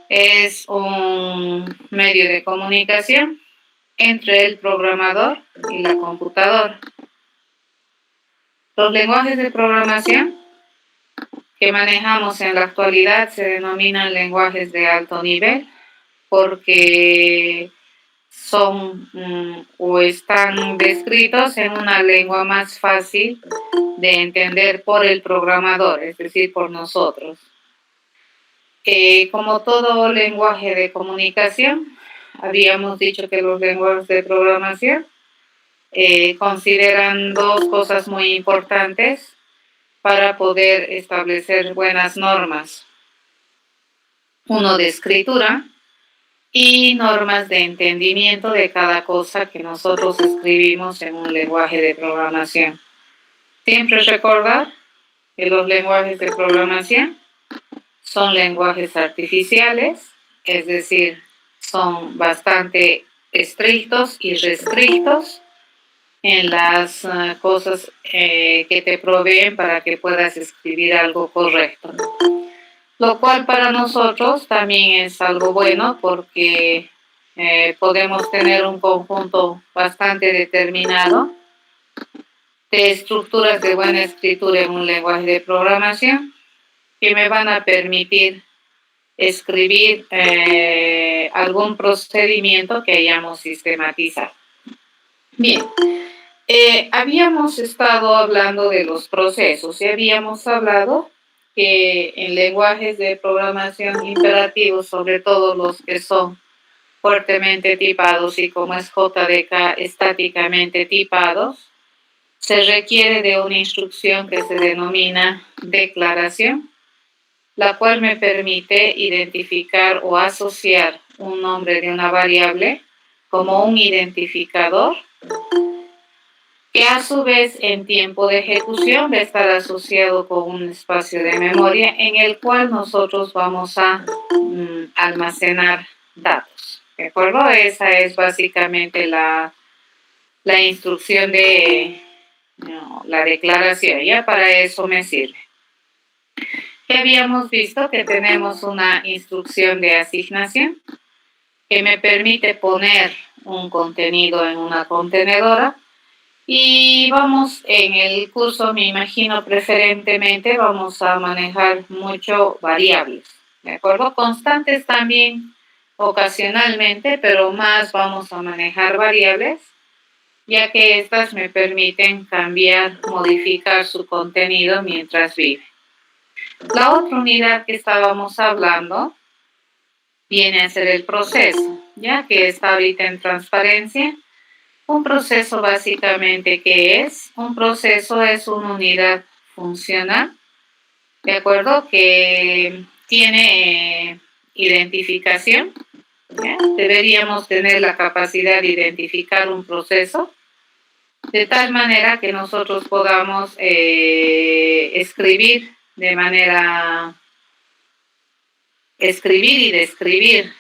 Es un medio de comunicación entre el programador y la computadora. Los lenguajes de programación que manejamos en la actualidad se denominan lenguajes de alto nivel porque son o están descritos en una lengua más fácil de entender por el programador, es decir, por nosotros. Como todo lenguaje de comunicación, habíamos dicho que los lenguajes de programación consideran dos cosas muy importantes para poder establecer buenas normas. Uno de escritura y normas de entendimiento de cada cosa que nosotros escribimos en un lenguaje de programación. Siempre recordar que los lenguajes de programación son lenguajes artificiales, es decir, son bastante estrictos y restrictos en las cosas que te proveen para que puedas escribir algo correcto. Lo cual para nosotros también es algo bueno porque podemos tener un conjunto bastante determinado de estructuras de buena escritura en un lenguaje de programación que me van a permitir escribir algún procedimiento que hayamos sistematizado. Bien, habíamos estado hablando de los procesos y habíamos hablado que en lenguajes de programación imperativos, sobre todo los que son fuertemente tipados y como es JDK estáticamente tipados, se requiere de una instrucción que se denomina declaración, la cual me permite identificar o asociar un nombre de una variable como un identificador que a su vez en tiempo de ejecución va a estar asociado con un espacio de memoria en el cual nosotros vamos a almacenar datos. ¿De acuerdo? Esa es básicamente la instrucción de la declaración. Ya para eso me sirve. Habíamos visto que tenemos una instrucción de asignación que me permite poner un contenido en una contenedora y vamos en el curso, me imagino preferentemente vamos a manejar mucho variables, ¿de acuerdo? Constantes también ocasionalmente, pero más vamos a manejar variables ya que estas me permiten cambiar, modificar su contenido mientras vive. La otra unidad que estábamos hablando viene a ser el proceso, ya que está ahorita en transparencia. Un proceso básicamente, ¿qué es? Un proceso es una unidad funcional, ¿de acuerdo? Que tiene identificación, ¿ya? Deberíamos tener la capacidad de identificar un proceso de tal manera que nosotros podamos escribir y describir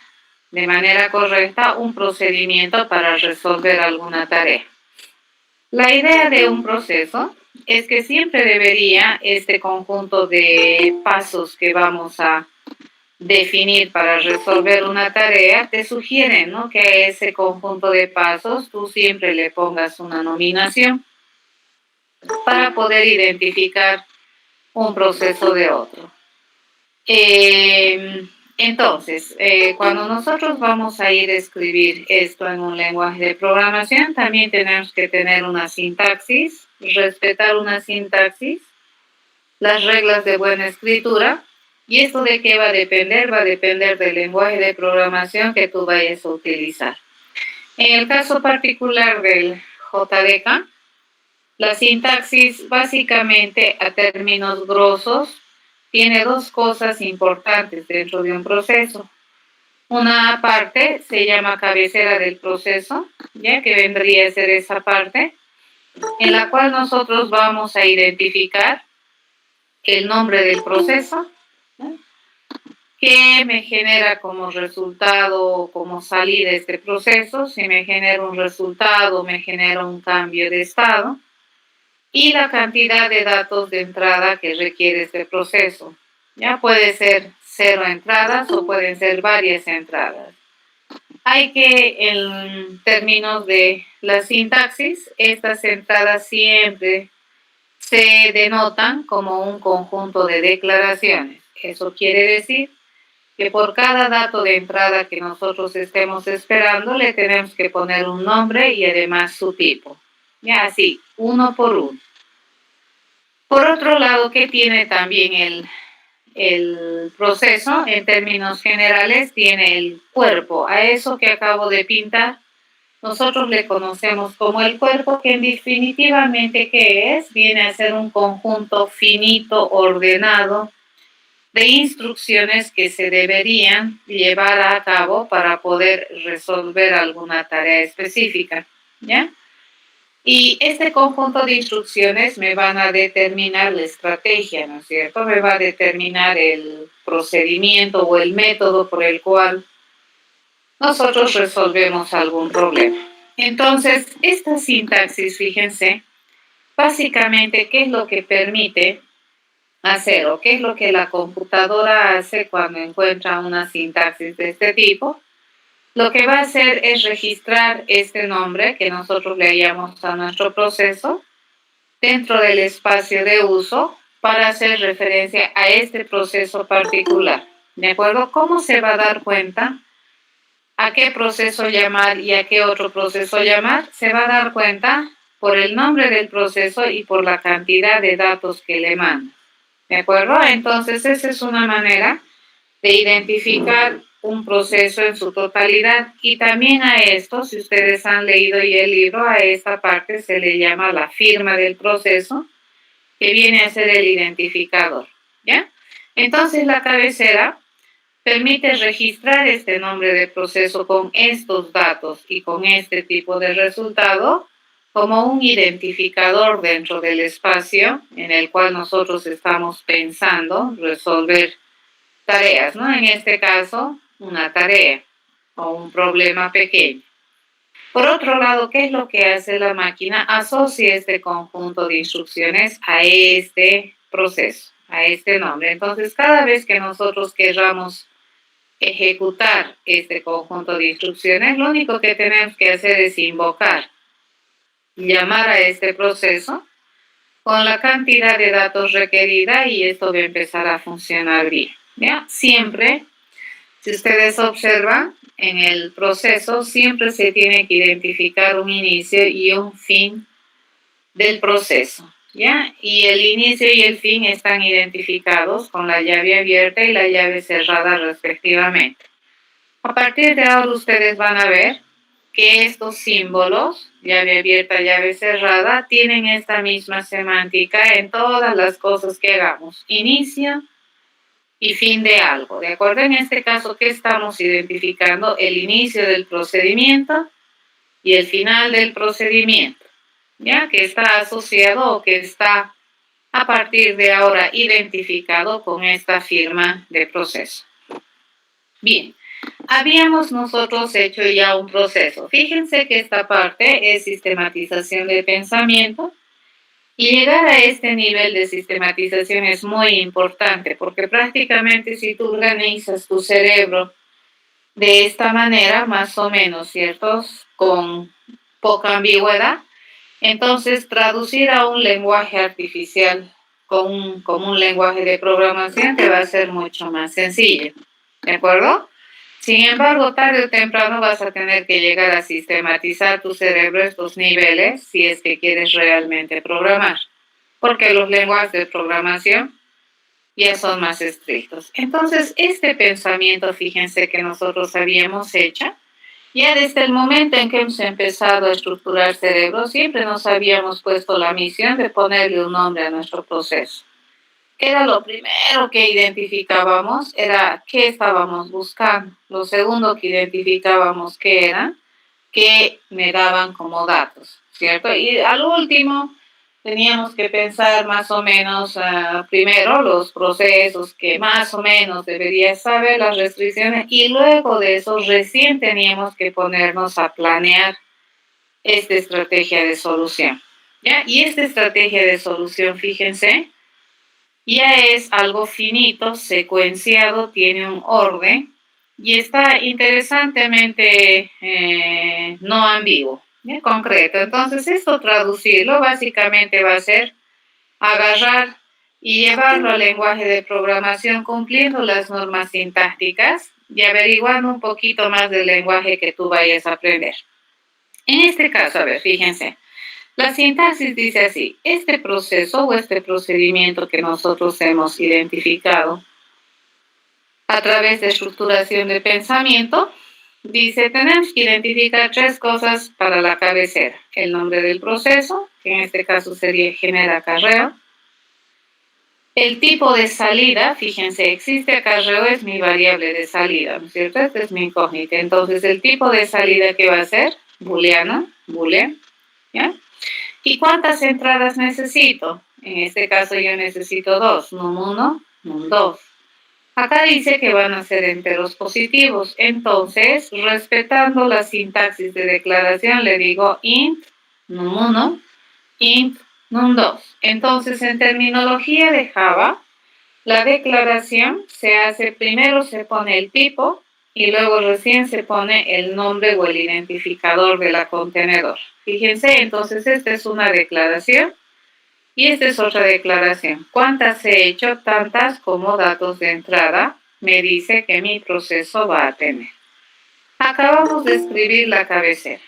de manera correcta un procedimiento para resolver alguna tarea. La idea de un proceso es que siempre debería este conjunto de pasos que vamos a definir para resolver una tarea, te sugieren, ¿no?, que a ese conjunto de pasos tú siempre le pongas una nominación para poder identificar un proceso de otro. Entonces, cuando nosotros vamos a ir a escribir esto en un lenguaje de programación, también tenemos que tener una sintaxis, respetar una sintaxis, las reglas de buena escritura. ¿Y esto de qué va a depender? Va a depender del lenguaje de programación que tú vayas a utilizar. En el caso particular del JDK, la sintaxis básicamente a términos grosos tiene dos cosas importantes dentro de un proceso. Una parte se llama cabecera del proceso, ya que vendría a ser esa parte en la cual nosotros vamos a identificar el nombre del proceso, ¿no?, que me genera como resultado o como salida este proceso. Si me genera un resultado, me genera un cambio de estado y la cantidad de datos de entrada que requiere este proceso. Ya puede ser 0 entradas o pueden ser varias entradas. Hay que, en términos de la sintaxis, estas entradas siempre se denotan como un conjunto de declaraciones. Eso quiere decir que por cada dato de entrada que nosotros estemos esperando, le tenemos que poner un nombre y además su tipo. Ya así, uno por uno. Por otro lado, ¿qué tiene también el proceso? En términos generales, tiene el cuerpo. A eso que acabo de pintar, nosotros le conocemos como el cuerpo, que definitivamente, ¿qué es? Viene a ser un conjunto finito, ordenado, de instrucciones que se deberían llevar a cabo para poder resolver alguna tarea específica, ¿ya? Y este conjunto de instrucciones me van a determinar la estrategia, ¿no es cierto? Me va a determinar el procedimiento o el método por el cual nosotros resolvemos algún problema. Entonces, esta sintaxis, fíjense, básicamente, ¿qué es lo que permite hacer o qué es lo que la computadora hace cuando encuentra una sintaxis de este tipo? Lo que va a hacer es registrar este nombre que nosotros le hayamos a nuestro proceso dentro del espacio de uso para hacer referencia a este proceso particular. ¿De acuerdo? ¿Cómo se va a dar cuenta a qué proceso llamar y a qué otro proceso llamar? Se va a dar cuenta por el nombre del proceso y por la cantidad de datos que le manda. ¿De acuerdo? Entonces, esa es una manera de identificar un proceso en su totalidad. Y también a esto, si ustedes han leído ya el libro, a esta parte se le llama la firma del proceso, que viene a ser el identificador, ¿ya? Entonces, la cabecera permite registrar este nombre de proceso con estos datos y con este tipo de resultado como un identificador dentro del espacio en el cual nosotros estamos pensando resolver tareas, ¿no? En este caso, una tarea o un problema pequeño. Por otro lado, ¿qué es lo que hace la máquina? Asocia este conjunto de instrucciones a este proceso, a este nombre. Entonces, cada vez que nosotros queramos ejecutar este conjunto de instrucciones, lo único que tenemos que hacer es invocar, llamar a este proceso con la cantidad de datos requerida y esto va a empezar a funcionar bien, ¿ya? Siempre, si ustedes observan, en el proceso siempre se tiene que identificar un inicio y un fin del proceso, ¿ya? Y el inicio y el fin están identificados con la llave abierta y la llave cerrada respectivamente. A partir de ahora ustedes van a ver que estos símbolos, llave abierta, llave cerrada, tienen esta misma semántica en todas las cosas que hagamos. Inicio y fin de algo, ¿de acuerdo? En este caso, ¿qué estamos identificando? El inicio del procedimiento y el final del procedimiento, ¿ya? Que está asociado o que está a partir de ahora identificado con esta firma de proceso. Bien, habíamos nosotros hecho ya un proceso. Fíjense que esta parte es sistematización de pensamiento. Y llegar a este nivel de sistematización es muy importante porque prácticamente si tú organizas tu cerebro de esta manera, más o menos, ¿cierto? Con poca ambigüedad, entonces traducir a un lenguaje artificial como un lenguaje de programación te va a ser mucho más sencillo, ¿de acuerdo? Sin embargo, tarde o temprano vas a tener que llegar a sistematizar tu cerebro estos niveles si es que quieres realmente programar, porque los lenguajes de programación ya son más estrictos. Entonces, este pensamiento, fíjense que nosotros habíamos hecho, ya desde el momento en que hemos empezado a estructurar cerebro, siempre nos habíamos puesto la misión de ponerle un nombre a nuestro proceso. Era lo primero que identificábamos, era qué estábamos buscando. Lo segundo que identificábamos qué era, que me daban como datos, ¿cierto? Y al último teníamos que pensar más o menos, primero los procesos que más o menos deberías saber, las restricciones, y luego de eso recién teníamos que ponernos a planear esta estrategia de solución, ¿ya? Y esta estrategia de solución, fíjense, ya es algo finito, secuenciado, tiene un orden y está interesantemente no ambiguo, ¿ya? Concreto. Entonces, esto traducirlo básicamente va a ser agarrar y llevarlo al lenguaje de programación cumpliendo las normas sintácticas y averiguando un poquito más del lenguaje que tú vayas a aprender. En este caso, a ver, fíjense, la sintaxis dice así: este proceso o este procedimiento que nosotros hemos identificado a través de estructuración de pensamiento, dice, tenemos que identificar 3 cosas para la cabecera: el nombre del proceso, que en este caso sería genera acarreo; el tipo de salida, fíjense, existe acarreo, es mi variable de salida, ¿no es cierto? Esta es mi incógnita. Entonces, el tipo de salida que va a ser booleano, boolean, ¿ya? ¿Y cuántas entradas necesito? En este caso yo necesito 2, num1, num2. Acá dice que van a ser enteros positivos, entonces, respetando la sintaxis de declaración, le digo int num1, int num2. Entonces, en terminología de Java, la declaración se hace, primero se pone el tipo y luego recién se pone el nombre o el identificador de la contenedor. Fíjense, entonces esta es una declaración y esta es otra declaración. ¿Cuántas he hecho? Tantas como datos de entrada me dice que mi proceso va a tener. Acabamos de escribir la cabecera.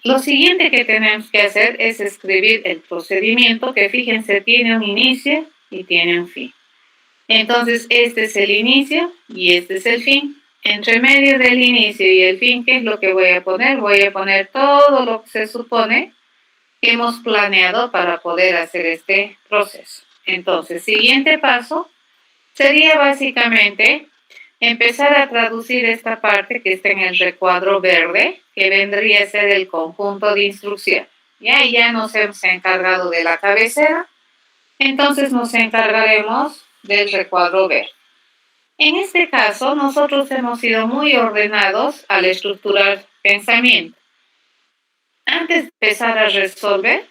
Lo siguiente que tenemos que hacer es escribir el procedimiento, que fíjense tiene un inicio y tiene un fin. Entonces, este es el inicio y este es el fin. Entre medio del inicio y el fin, ¿qué es lo que voy a poner? Voy a poner todo lo que se supone que hemos planeado para poder hacer este proceso. Entonces, siguiente paso sería básicamente empezar a traducir esta parte que está en el recuadro verde, que vendría a ser el conjunto de instrucción. Ya nos hemos encargado de la cabecera, entonces nos encargaremos del recuadro verde. En este caso, nosotros hemos sido muy ordenados al estructurar pensamiento. Antes de empezar a resolver,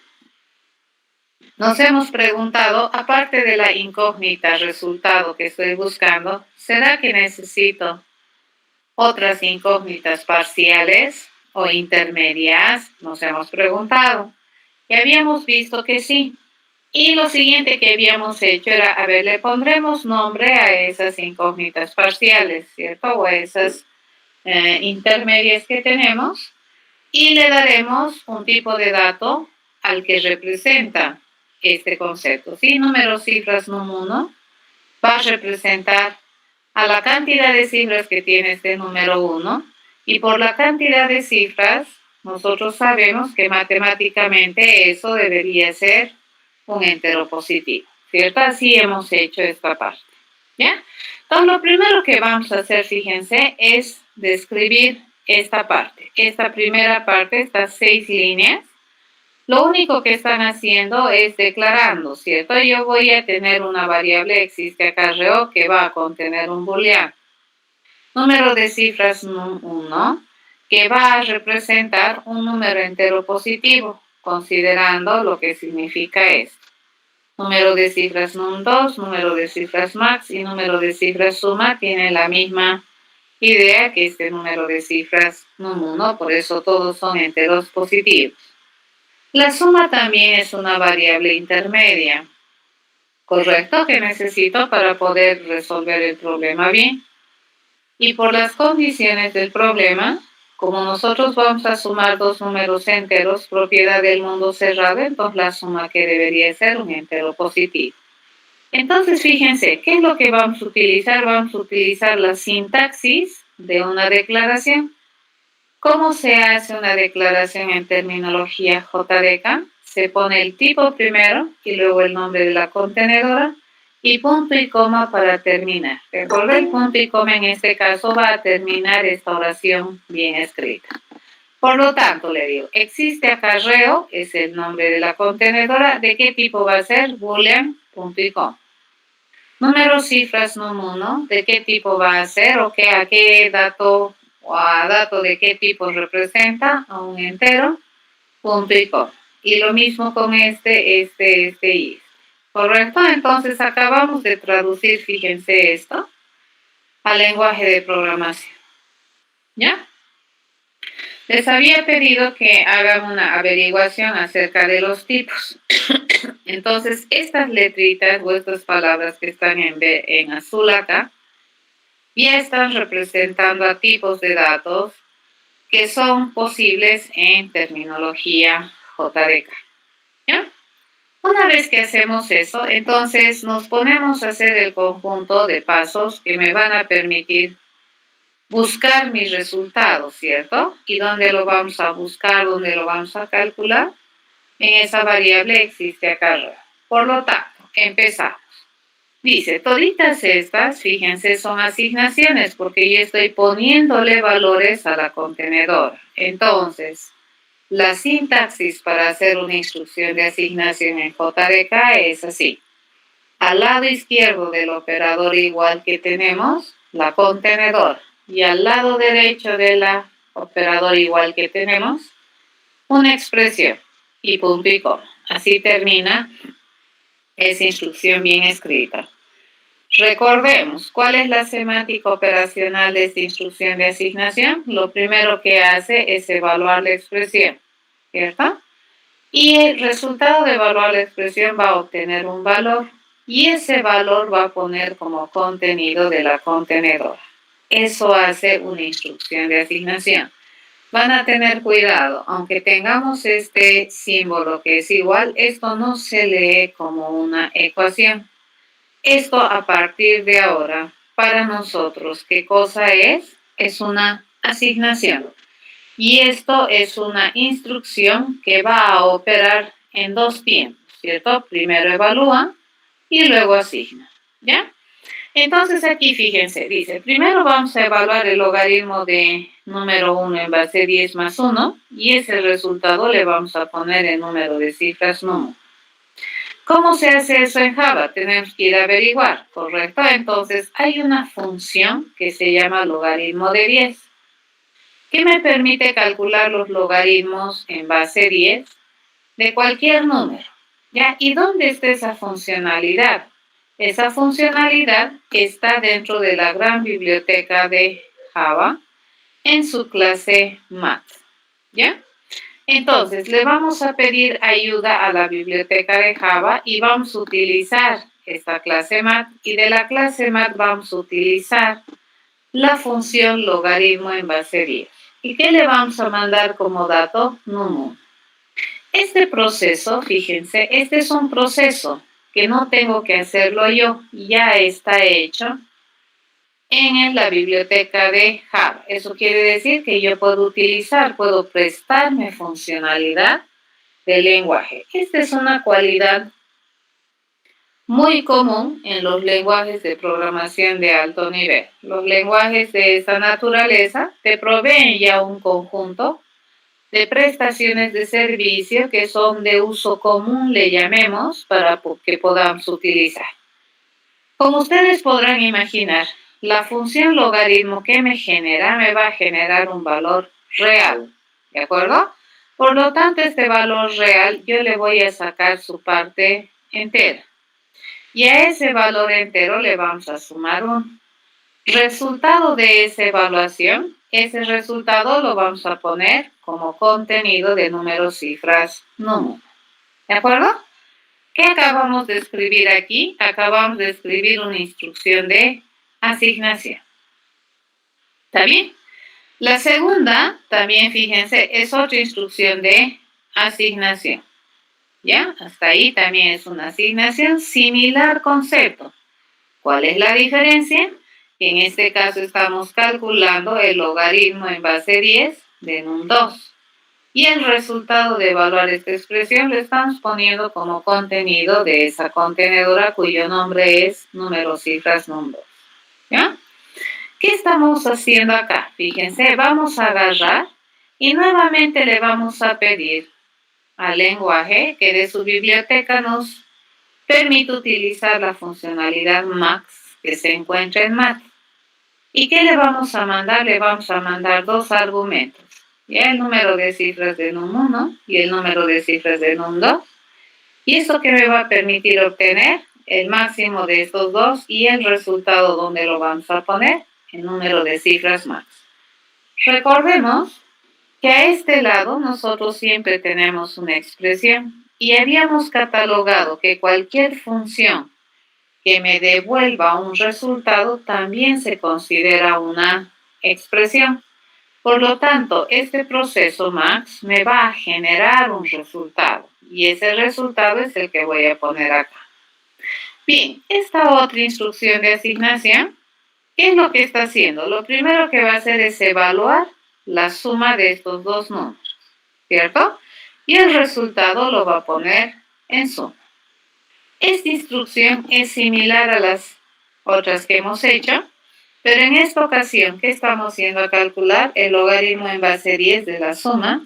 nos hemos preguntado, aparte de la incógnita resultado que estoy buscando, ¿será que necesito otras incógnitas parciales o intermedias? Nos hemos preguntado. Y habíamos visto que sí. Y lo siguiente que habíamos hecho era, a ver, le pondremos nombre a esas incógnitas parciales, ¿cierto? O a esas intermedias que tenemos y le daremos un tipo de dato al que representa este concepto. Si número cifras num1 va a representar a la cantidad de cifras que tiene este número 1 y por la cantidad de cifras nosotros sabemos que matemáticamente eso debería ser un entero positivo, ¿cierto? Así hemos hecho esta parte, ¿ya? Entonces, lo primero que vamos a hacer, fíjense, es describir esta parte. Esta primera parte, estas 6 líneas, lo único que están haciendo es declarando, ¿cierto? Yo voy a tener una variable, existe acarreo, que va a contener un booleano. Número de cifras num1, que va a representar un número entero positivo, considerando lo que significa esto. Número de cifras num2, número de cifras max y número de cifras suma tienen la misma idea que este número de cifras num1, por eso todos son enteros positivos. La suma también es una variable intermedia, ¿correcto? Que necesito para poder resolver el problema bien. Y por las condiciones del problema, como nosotros vamos a sumar dos números enteros, propiedad del mundo cerrado, entonces la suma que debería ser un entero positivo. Entonces, fíjense, ¿qué es lo que vamos a utilizar? Vamos a utilizar la sintaxis de una declaración. ¿Cómo se hace una declaración en terminología JDK? Se pone el tipo primero y luego el nombre de la contenedora y punto y coma para terminar. Recuerda, el punto y coma en este caso va a terminar esta oración bien escrita. Por lo tanto, le digo, existe acarreo, es el nombre de la contenedora. ¿De qué tipo va a ser? Boolean, punto y coma. Número cifras num1, ¿de qué tipo va a ser? ¿O a qué dato o a dato de qué tipo representa? A un entero, punto y coma. Y lo mismo con este y este. ¿correcto? Entonces acabamos de traducir, fíjense esto, al lenguaje de programación, ¿ya? Les había pedido que hagan una averiguación acerca de los tipos. Entonces, estas letritas o estas palabras que están en azul acá, ya están representando a tipos de datos que son posibles en terminología JDK, ¿ya? Una vez que hacemos eso, entonces nos ponemos a hacer el conjunto de pasos que me van a permitir buscar mis resultados, ¿cierto? ¿Y dónde lo vamos a buscar? ¿Dónde lo vamos a calcular? En esa variable existe acá. Por lo tanto, empezamos. Dice, toditas estas, fíjense, son asignaciones porque yo estoy poniéndole valores a la contenedora. Entonces, la sintaxis para hacer una instrucción de asignación en JDK es así. Al lado izquierdo del operador igual que tenemos la contenedora y al lado derecho de la operador igual que tenemos una expresión y punto y coma. Así termina esa instrucción bien escrita. Recordemos, ¿cuál es la semántica operacional de esta instrucción de asignación? Lo primero que hace es evaluar la expresión, ¿cierto? Y el resultado de evaluar la expresión va a obtener un valor y ese valor va a poner como contenido de la contenedora. Eso hace una instrucción de asignación. Van a tener cuidado, aunque tengamos este símbolo que es igual, esto no se lee como una ecuación. Esto a partir de ahora, para nosotros, ¿qué cosa es? Es una asignación. Y esto es una instrucción que va a operar en dos tiempos, ¿cierto? Primero evalúa y luego asigna, ¿ya? Entonces aquí fíjense, dice, primero vamos a evaluar el logaritmo de número 1 en base 10 más 1 y ese resultado le vamos a poner el número de cifras número. ¿Cómo se hace eso en Java? Tenemos que ir a averiguar, ¿correcto? Entonces hay una función que se llama logaritmo de 10 que me permite calcular los logaritmos en base 10 de cualquier número, ¿ya? ¿Y dónde está esa funcionalidad? Esa funcionalidad está dentro de la gran biblioteca de Java en su clase Math, ¿ya? Entonces, le vamos a pedir ayuda a la biblioteca de Java y vamos a utilizar esta clase Math y de la clase Math vamos a utilizar la función logaritmo en base 10. ¿Y qué le vamos a mandar como dato? Num1. Este proceso, fíjense, este es un proceso que no tengo que hacerlo yo, ya está hecho en la biblioteca de Java. Eso quiere decir que yo puedo prestarme funcionalidad del lenguaje. Esta es una cualidad muy común en los lenguajes de programación de alto nivel. Los lenguajes de esta naturaleza te proveen ya un conjunto de prestaciones de servicio que son de uso común, le llamemos, para que podamos utilizar. Como ustedes podrán imaginar, la función logaritmo que me va a generar un valor real, ¿de acuerdo? Por lo tanto, este valor real yo le voy a sacar su parte entera. Y a ese valor entero le vamos a sumar un resultado de esa evaluación. Ese resultado lo vamos a poner como contenido de números, cifras, número. ¿De acuerdo? ¿Qué acabamos de escribir aquí? Acabamos de escribir una instrucción de asignación. ¿Está bien? La segunda, también fíjense, es otra instrucción de asignación. ¿Ya? Hasta ahí también es una asignación, similar concepto. ¿Cuál es la diferencia? En este caso estamos calculando el logaritmo en base 10 de num2. Y el resultado de evaluar esta expresión lo estamos poniendo como contenido de esa contenedora cuyo nombre es número, cifras, número. ¿Ya? ¿Qué estamos haciendo acá? Fíjense, vamos a agarrar y nuevamente le vamos a pedir al lenguaje que de su biblioteca nos permite utilizar la funcionalidad max que se encuentra en math. ¿Y qué le vamos a mandar? Le vamos a mandar dos argumentos. Ya el número de cifras de num1 y el número de cifras de num2. ¿Y esto qué me va a permitir obtener? El máximo de estos dos y el resultado donde lo vamos a poner, el número de cifras max. Recordemos que a este lado nosotros siempre tenemos una expresión y habíamos catalogado que cualquier función que me devuelva un resultado también se considera una expresión. Por lo tanto, este proceso max me va a generar un resultado y ese resultado es el que voy a poner acá. Bien, esta otra instrucción de asignación, ¿qué es lo que está haciendo? Lo primero que va a hacer es evaluar la suma de estos dos números, ¿cierto? Y el resultado lo va a poner en suma. Esta instrucción es similar a las otras que hemos hecho, pero en esta ocasión, ¿qué estamos haciendo a calcular? El logaritmo en base 10 de la suma.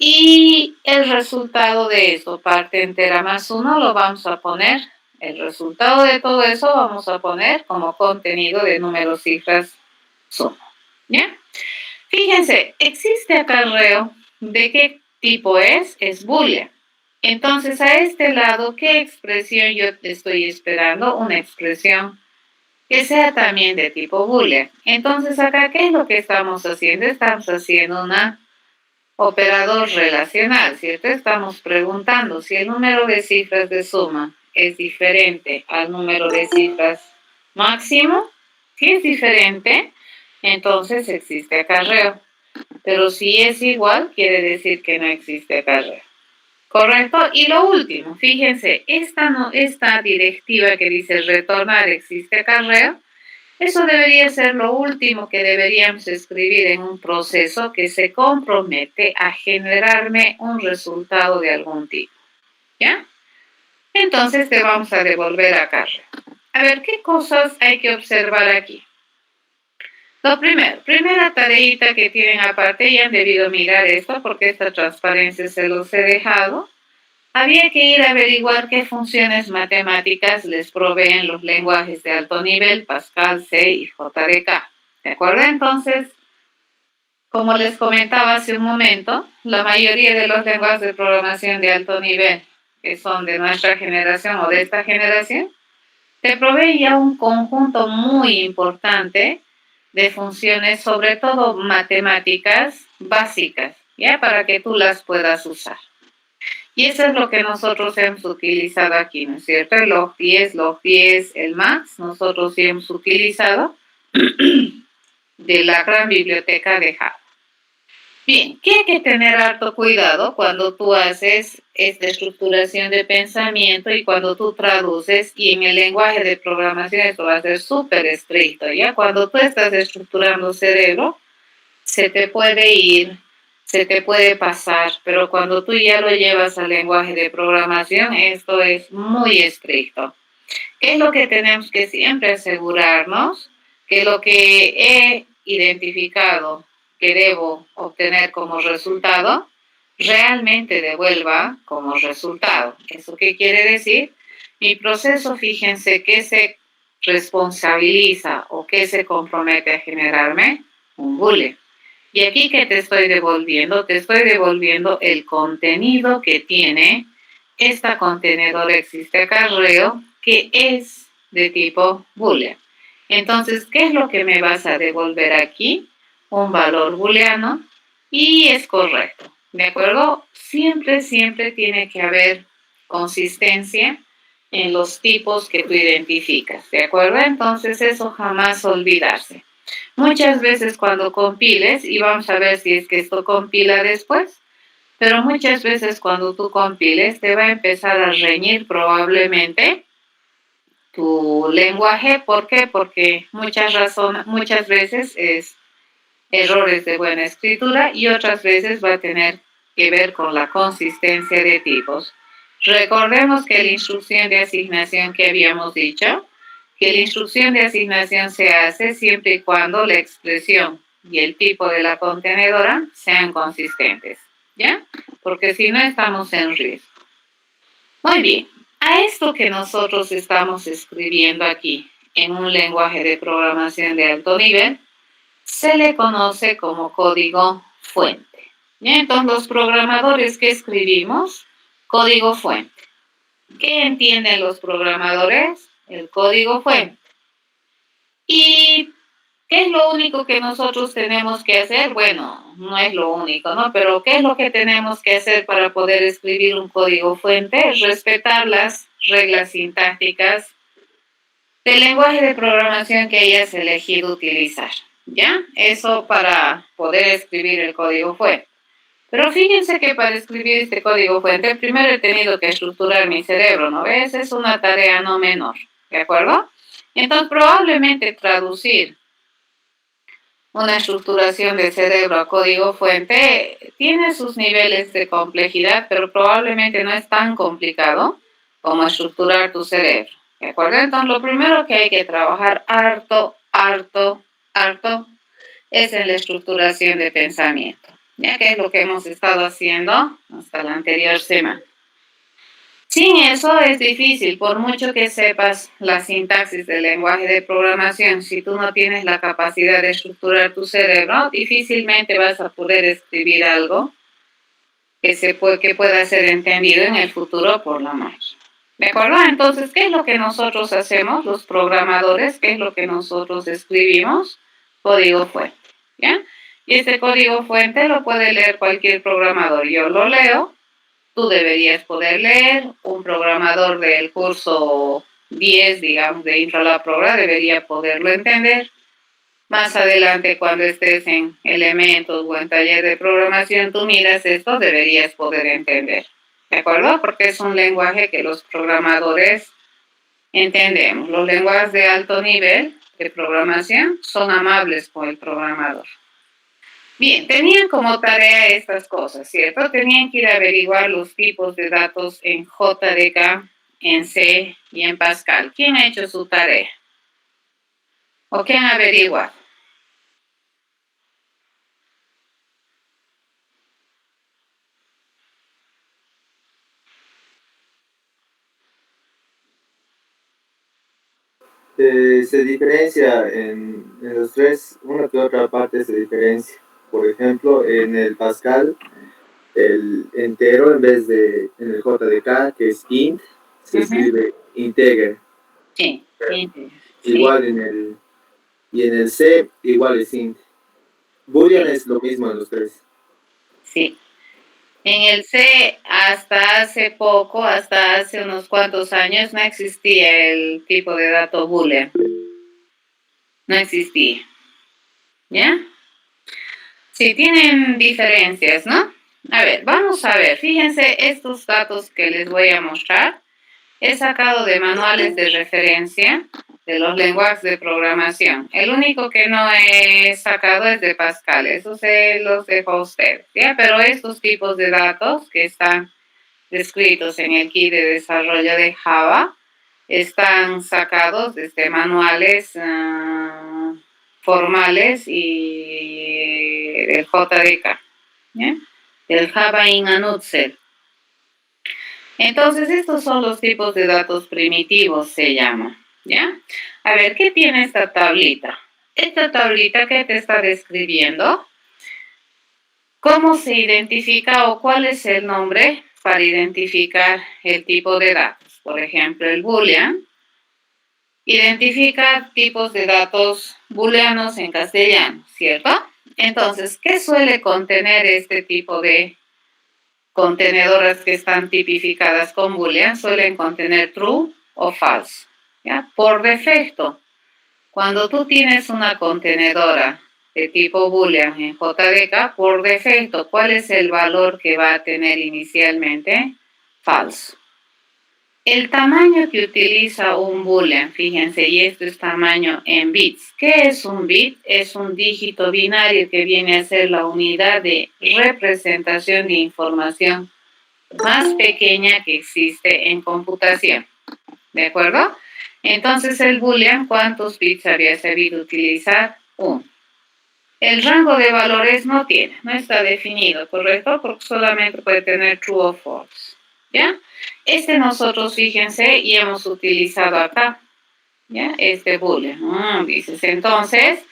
Y el resultado de eso, parte entera más 1, lo vamos a poner, el resultado de todo eso vamos a poner como contenido de números, cifras, suma. ¿Ya? Fíjense, existe acarreo. ¿De qué tipo es? Es boolean. Entonces, a este lado, ¿qué expresión yo estoy esperando? Una expresión que sea también de tipo boolean. Entonces, acá, ¿qué es lo que estamos haciendo? Estamos haciendo una operador relacional, ¿cierto? Estamos preguntando si el número de cifras de suma es diferente al número de cifras máximo. Si es diferente, entonces existe acarreo. Pero si es igual, quiere decir que no existe acarreo. ¿Correcto? Y lo último, fíjense, esta directiva que dice retornar existe acarreo, eso debería ser lo último que deberíamos escribir en un proceso que se compromete a generarme un resultado de algún tipo. ¿Ya? Entonces te vamos a devolver acá. A ver, ¿qué cosas hay que observar aquí? Lo primero, primera tareita que tienen aparte, y han debido mirar esto porque esta transparencia se los he dejado. Había que ir a averiguar qué funciones matemáticas les proveen los lenguajes de alto nivel, Pascal, C y JDK. ¿De acuerdo? Entonces, como les comentaba hace un momento, la mayoría de los lenguajes de programación de alto nivel, que son de nuestra generación o de esta generación, te proveen ya un conjunto muy importante de funciones, sobre todo matemáticas básicas, ya para que tú las puedas usar. Y eso es lo que nosotros hemos utilizado aquí, ¿no es cierto? El log10, el max, nosotros sí hemos utilizado de la gran biblioteca de Java. Bien, ¿qué hay que tener harto cuidado cuando tú haces esta estructuración de pensamiento y cuando tú traduces? Y en el lenguaje de programación esto va a ser súper estricto, ¿ya? Cuando tú estás estructurando cerebro, se te puede ir, se te puede pasar, pero cuando tú ya lo llevas al lenguaje de programación, esto es muy estricto. ¿Qué es lo que tenemos que siempre asegurarnos? Que lo que he identificado que debo obtener como resultado, realmente devuelva como resultado. ¿Eso qué quiere decir? Mi proceso, fíjense, que se responsabiliza o que se compromete a generarme un boolean. Y aquí, ¿qué te estoy devolviendo? Te estoy devolviendo el contenido que tiene esta contenedora existe acarreo, que es de tipo boolean. Entonces, ¿qué es lo que me vas a devolver aquí? Un valor booleano y es correcto, ¿de acuerdo? Siempre, siempre tiene que haber consistencia en los tipos que tú identificas, ¿de acuerdo? Entonces, eso jamás olvidarse. Muchas veces cuando compiles, y vamos a ver si es que esto compila después, pero muchas veces cuando tú compiles te va a empezar a reñir probablemente tu lenguaje. ¿Por qué? Porque muchas veces es errores de buena escritura y otras veces va a tener que ver con la consistencia de tipos. Recordemos que la instrucción de asignación que habíamos dicho, que la instrucción de asignación se hace siempre y cuando la expresión y el tipo de la contenedora sean consistentes, ¿ya? Porque si no estamos en riesgo. Muy bien, a esto que nosotros estamos escribiendo aquí en un lenguaje de programación de alto nivel, se le conoce como código fuente. ¿Ya? Entonces, los programadores que escribimos, código fuente. ¿Qué entienden los programadores? El código fuente. ¿Y qué es lo único que nosotros tenemos que hacer? Bueno, no es lo único, ¿no? Pero ¿qué es lo que tenemos que hacer para poder escribir un código fuente? Respetar las reglas sintácticas del lenguaje de programación que hayas elegido utilizar, ¿ya? Eso para poder escribir el código fuente. Pero fíjense que para escribir este código fuente, primero he tenido que estructurar mi cerebro, ¿no ves? Es una tarea no menor, ¿de acuerdo? Entonces, probablemente traducir una estructuración de cerebro a código fuente tiene sus niveles de complejidad, pero probablemente no es tan complicado como estructurar tu cerebro. ¿De acuerdo? Entonces, lo primero que hay que trabajar harto es en la estructuración de pensamiento, ya que es lo que hemos estado haciendo hasta la anterior semana. Sin eso es difícil, por mucho que sepas la sintaxis del lenguaje de programación, si tú no tienes la capacidad de estructurar tu cerebro, difícilmente vas a poder escribir algo que pueda ser entendido en el futuro por la máquina. ¿De acuerdo? Entonces, ¿qué es lo que nosotros hacemos, los programadores? ¿Qué es lo que nosotros escribimos? Código fuente, ¿ya? Y este código fuente lo puede leer cualquier programador. Yo lo leo. Tú deberías poder leer, un programador del curso 10, digamos, de Intralab Program debería poderlo entender. Más adelante, cuando estés en elementos o en taller de programación, tú miras esto, deberías poder entender. ¿De acuerdo? Porque es un lenguaje que los programadores entendemos. Los lenguajes de alto nivel de programación son amables con el programador. Bien, tenían como tarea estas cosas, ¿cierto? Tenían que ir a averiguar los tipos de datos en JDK, en C y en Pascal. ¿Quién ha hecho su tarea? ¿O quién averigua? Se diferencia en los tres, una que otra parte se diferencia. Por ejemplo, en el Pascal, el entero en vez de en el JDK, que es int, se escribe integer. Sí, integer. Igual y en el C, igual es int. Boolean es lo mismo en los tres. Sí. En el C, hasta hace poco, hasta hace unos cuantos años, no existía el tipo de dato boolean. No existía. ¿Ya? Sí, tienen diferencias, ¿no? A ver, vamos a ver. Fíjense estos datos que les voy a mostrar. He sacado de manuales de referencia de los lenguajes de programación. El único que no he sacado es de Pascal. Eso se los dejo a ustedes, ¿ya? Pero estos tipos de datos que están descritos en el kit de desarrollo de Java están sacados desde manuales formales y del JDK, ¿ya? Del Java in a nutshell. Entonces, estos son los tipos de datos primitivos, se llama, ¿ya? A ver, ¿qué tiene esta tablita? Esta tablita que te está describiendo, ¿cómo se identifica o cuál es el nombre para identificar el tipo de datos? Por ejemplo, el boolean identifica tipos de datos booleanos en castellano, ¿cierto? Entonces, ¿qué suele contener este tipo de contenedoras que están tipificadas con boolean? Suelen contener true o false, ¿ya? Por defecto, cuando tú tienes una contenedora de tipo boolean en JDK, por defecto, ¿cuál es el valor que va a tener inicialmente? Falso. El tamaño que utiliza un boolean, fíjense, y esto es tamaño en bits. ¿Qué es un bit? Es un dígito binario que viene a ser la unidad de representación de información más pequeña que existe en computación. ¿De acuerdo? Entonces el boolean, ¿cuántos bits había sabido utilizar? 1. El rango de valores no está definido, ¿correcto? Porque solamente puede tener true o false. ¿Ya? Nosotros, fíjense, y hemos utilizado acá, ¿ya? Este boolean. Dices, entonces,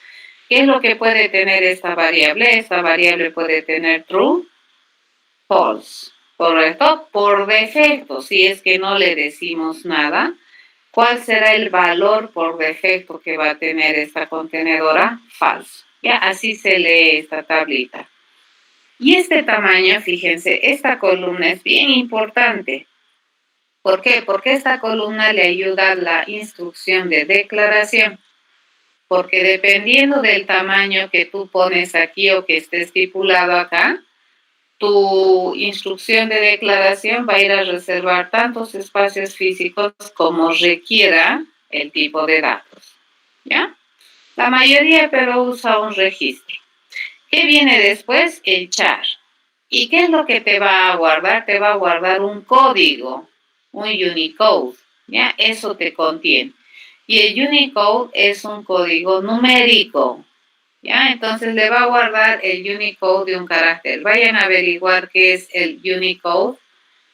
¿qué es lo que puede tener esta variable? Esta variable puede tener true, false. ¿correcto? Por defecto, si es que no le decimos nada, ¿cuál será el valor por defecto que va a tener esta contenedora? Falso. Ya, así se lee esta tablita. Y este tamaño, fíjense, esta columna es bien importante. ¿Por qué? Porque esta columna le ayuda a la instrucción de declaración. Porque dependiendo del tamaño que tú pones aquí o que esté estipulado acá, tu instrucción de declaración va a ir a reservar tantos espacios físicos como requiera el tipo de datos. ¿Ya? La mayoría pero usa un registro. ¿Qué viene después? El char. ¿Y qué es lo que te va a guardar? Te va a guardar un código, un Unicode. ¿Ya? Eso te contiene. Y el Unicode es un código numérico. ¿Ya? Entonces le va a guardar el Unicode de un carácter. Vayan a averiguar qué es el Unicode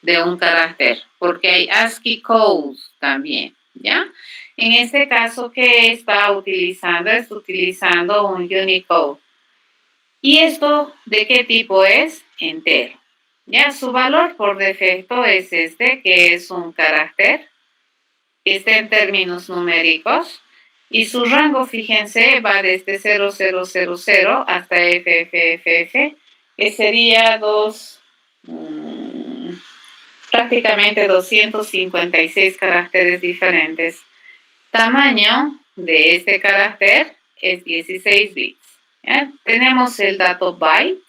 de un carácter, porque hay ASCII codes también, ¿ya? En este caso, ¿qué está utilizando? Está utilizando un Unicode. ¿Y esto de qué tipo es? Entero. ¿Ya? Su valor por defecto es este, que es un carácter, que está en términos numéricos. Y su rango, fíjense, va desde 0000 hasta FFFF, que sería prácticamente 256 caracteres diferentes. Tamaño de este carácter es 16 bits. ¿Ya? Tenemos el dato byte,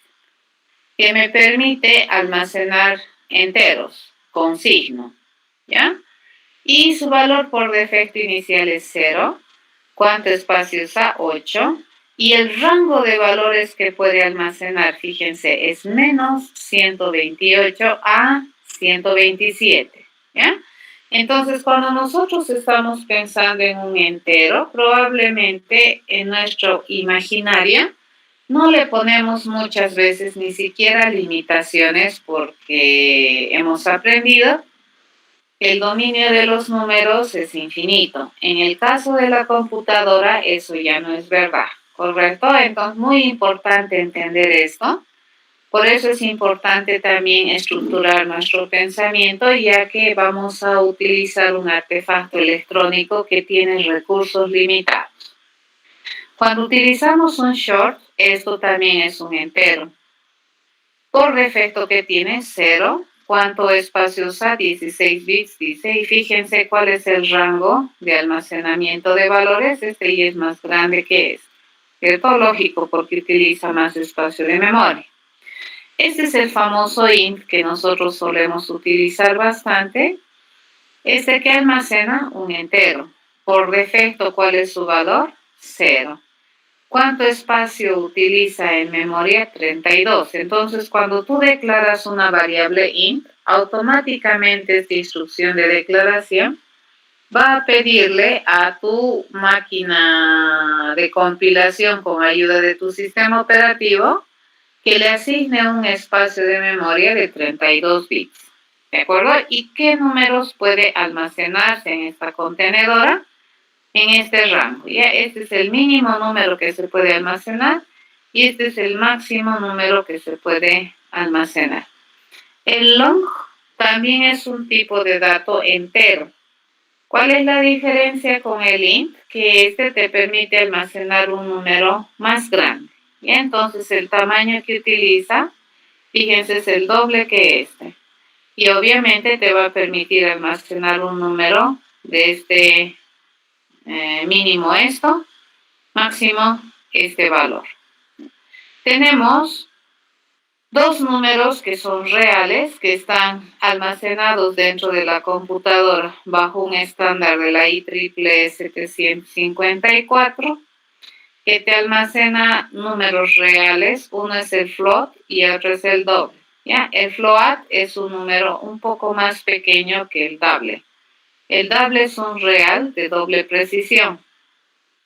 que me permite almacenar enteros con signo. ¿Ya? Y su valor por defecto inicial es 0. ¿Cuánto espacio usa? 8. Y el rango de valores que puede almacenar, fíjense, es menos 128 a 127. ¿Ya? Entonces, cuando nosotros estamos pensando en un entero, probablemente en nuestro imaginario no le ponemos muchas veces ni siquiera limitaciones porque hemos aprendido el dominio de los números es infinito. En el caso de la computadora, eso ya no es verdad, ¿correcto? Entonces, muy importante entender esto. Por eso es importante también estructurar nuestro pensamiento, ya que vamos a utilizar un artefacto electrónico que tiene recursos limitados. Cuando utilizamos un short, esto también es un entero. Por defecto que tiene 0. ¿Cuánto espacio usa? 16 bits, dice. Y fíjense cuál es el rango de almacenamiento de valores. Este ya es más grande que este. ¿Cierto? Lógico, porque utiliza más espacio de memoria. Este es el famoso int que nosotros solemos utilizar bastante. Este que almacena un entero. Por defecto, ¿cuál es su valor? 0. ¿Cuánto espacio utiliza en memoria? 32. Entonces, cuando tú declaras una variable int, automáticamente esta instrucción de declaración va a pedirle a tu máquina de compilación con ayuda de tu sistema operativo que le asigne un espacio de memoria de 32 bits. ¿De acuerdo? ¿Y qué números puede almacenarse en esta contenedora? En este rango. ¿Ya? Este es el mínimo número que se puede almacenar y este es el máximo número que se puede almacenar. El long también es un tipo de dato entero. ¿Cuál es la diferencia con el int? Que este te permite almacenar un número más grande. ¿Ya? Entonces el tamaño que utiliza, fíjense, es el doble que este. Y obviamente te va a permitir almacenar un número de este mínimo esto, máximo este valor. Tenemos dos números que son reales, que están almacenados dentro de la computadora bajo un estándar de la IEEE 754, que te almacena números reales. Uno es el float y otro es el doble. ¿Ya? El float es un número un poco más pequeño que el double. El double es un real de doble precisión.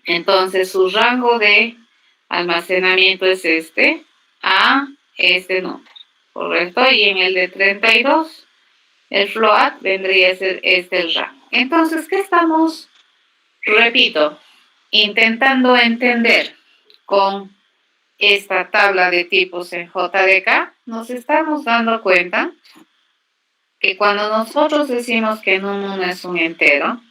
Entonces, su rango de almacenamiento es este a este número, ¿correcto? Y en el de 32, el float vendría a ser este el rango. Entonces, ¿qué estamos, repito, intentando entender con esta tabla de tipos en JDK? Nos estamos dando cuenta que cuando nosotros decimos que un 1 es un entero,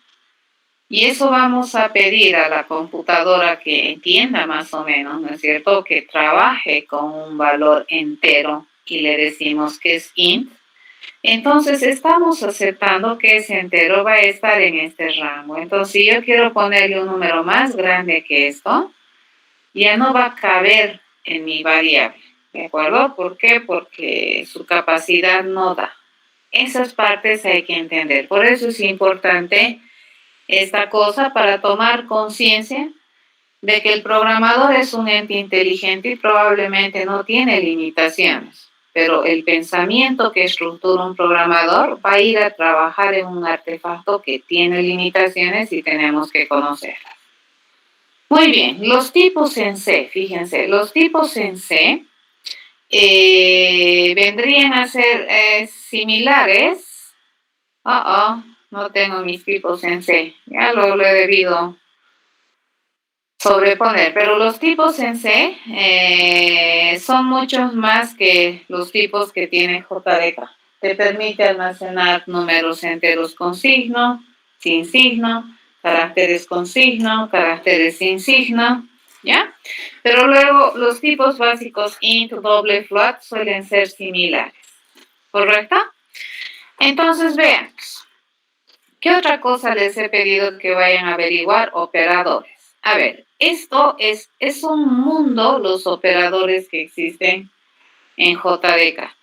y eso vamos a pedir a la computadora que entienda más o menos, ¿no es cierto?, que trabaje con un valor entero y le decimos que es int, entonces estamos aceptando que ese entero va a estar en este rango. Entonces, si yo quiero ponerle un número más grande que esto, ya no va a caber en mi variable, ¿de acuerdo? ¿Por qué? Porque su capacidad no da. Esas partes hay que entender. Por eso es importante esta cosa, para tomar conciencia de que el programador es un ente inteligente y probablemente no tiene limitaciones, pero el pensamiento que estructura un programador va a ir a trabajar en un artefacto que tiene limitaciones y tenemos que conocerlas. Muy bien, los tipos en C, fíjense, los tipos en C vendrían a ser similares. No tengo mis tipos en C, ya lo he debido sobreponer, pero los tipos en C son muchos más que los tipos que tiene JDK. Te permite almacenar números enteros con signo, sin signo, caracteres con signo, caracteres sin signo, ¿ya? Pero luego los tipos básicos int, doble, float suelen ser similares, ¿correcto? Entonces veamos, ¿qué otra cosa les he pedido que vayan a averiguar? Operadores. A ver, esto es un mundo, los operadores que existen en JDK.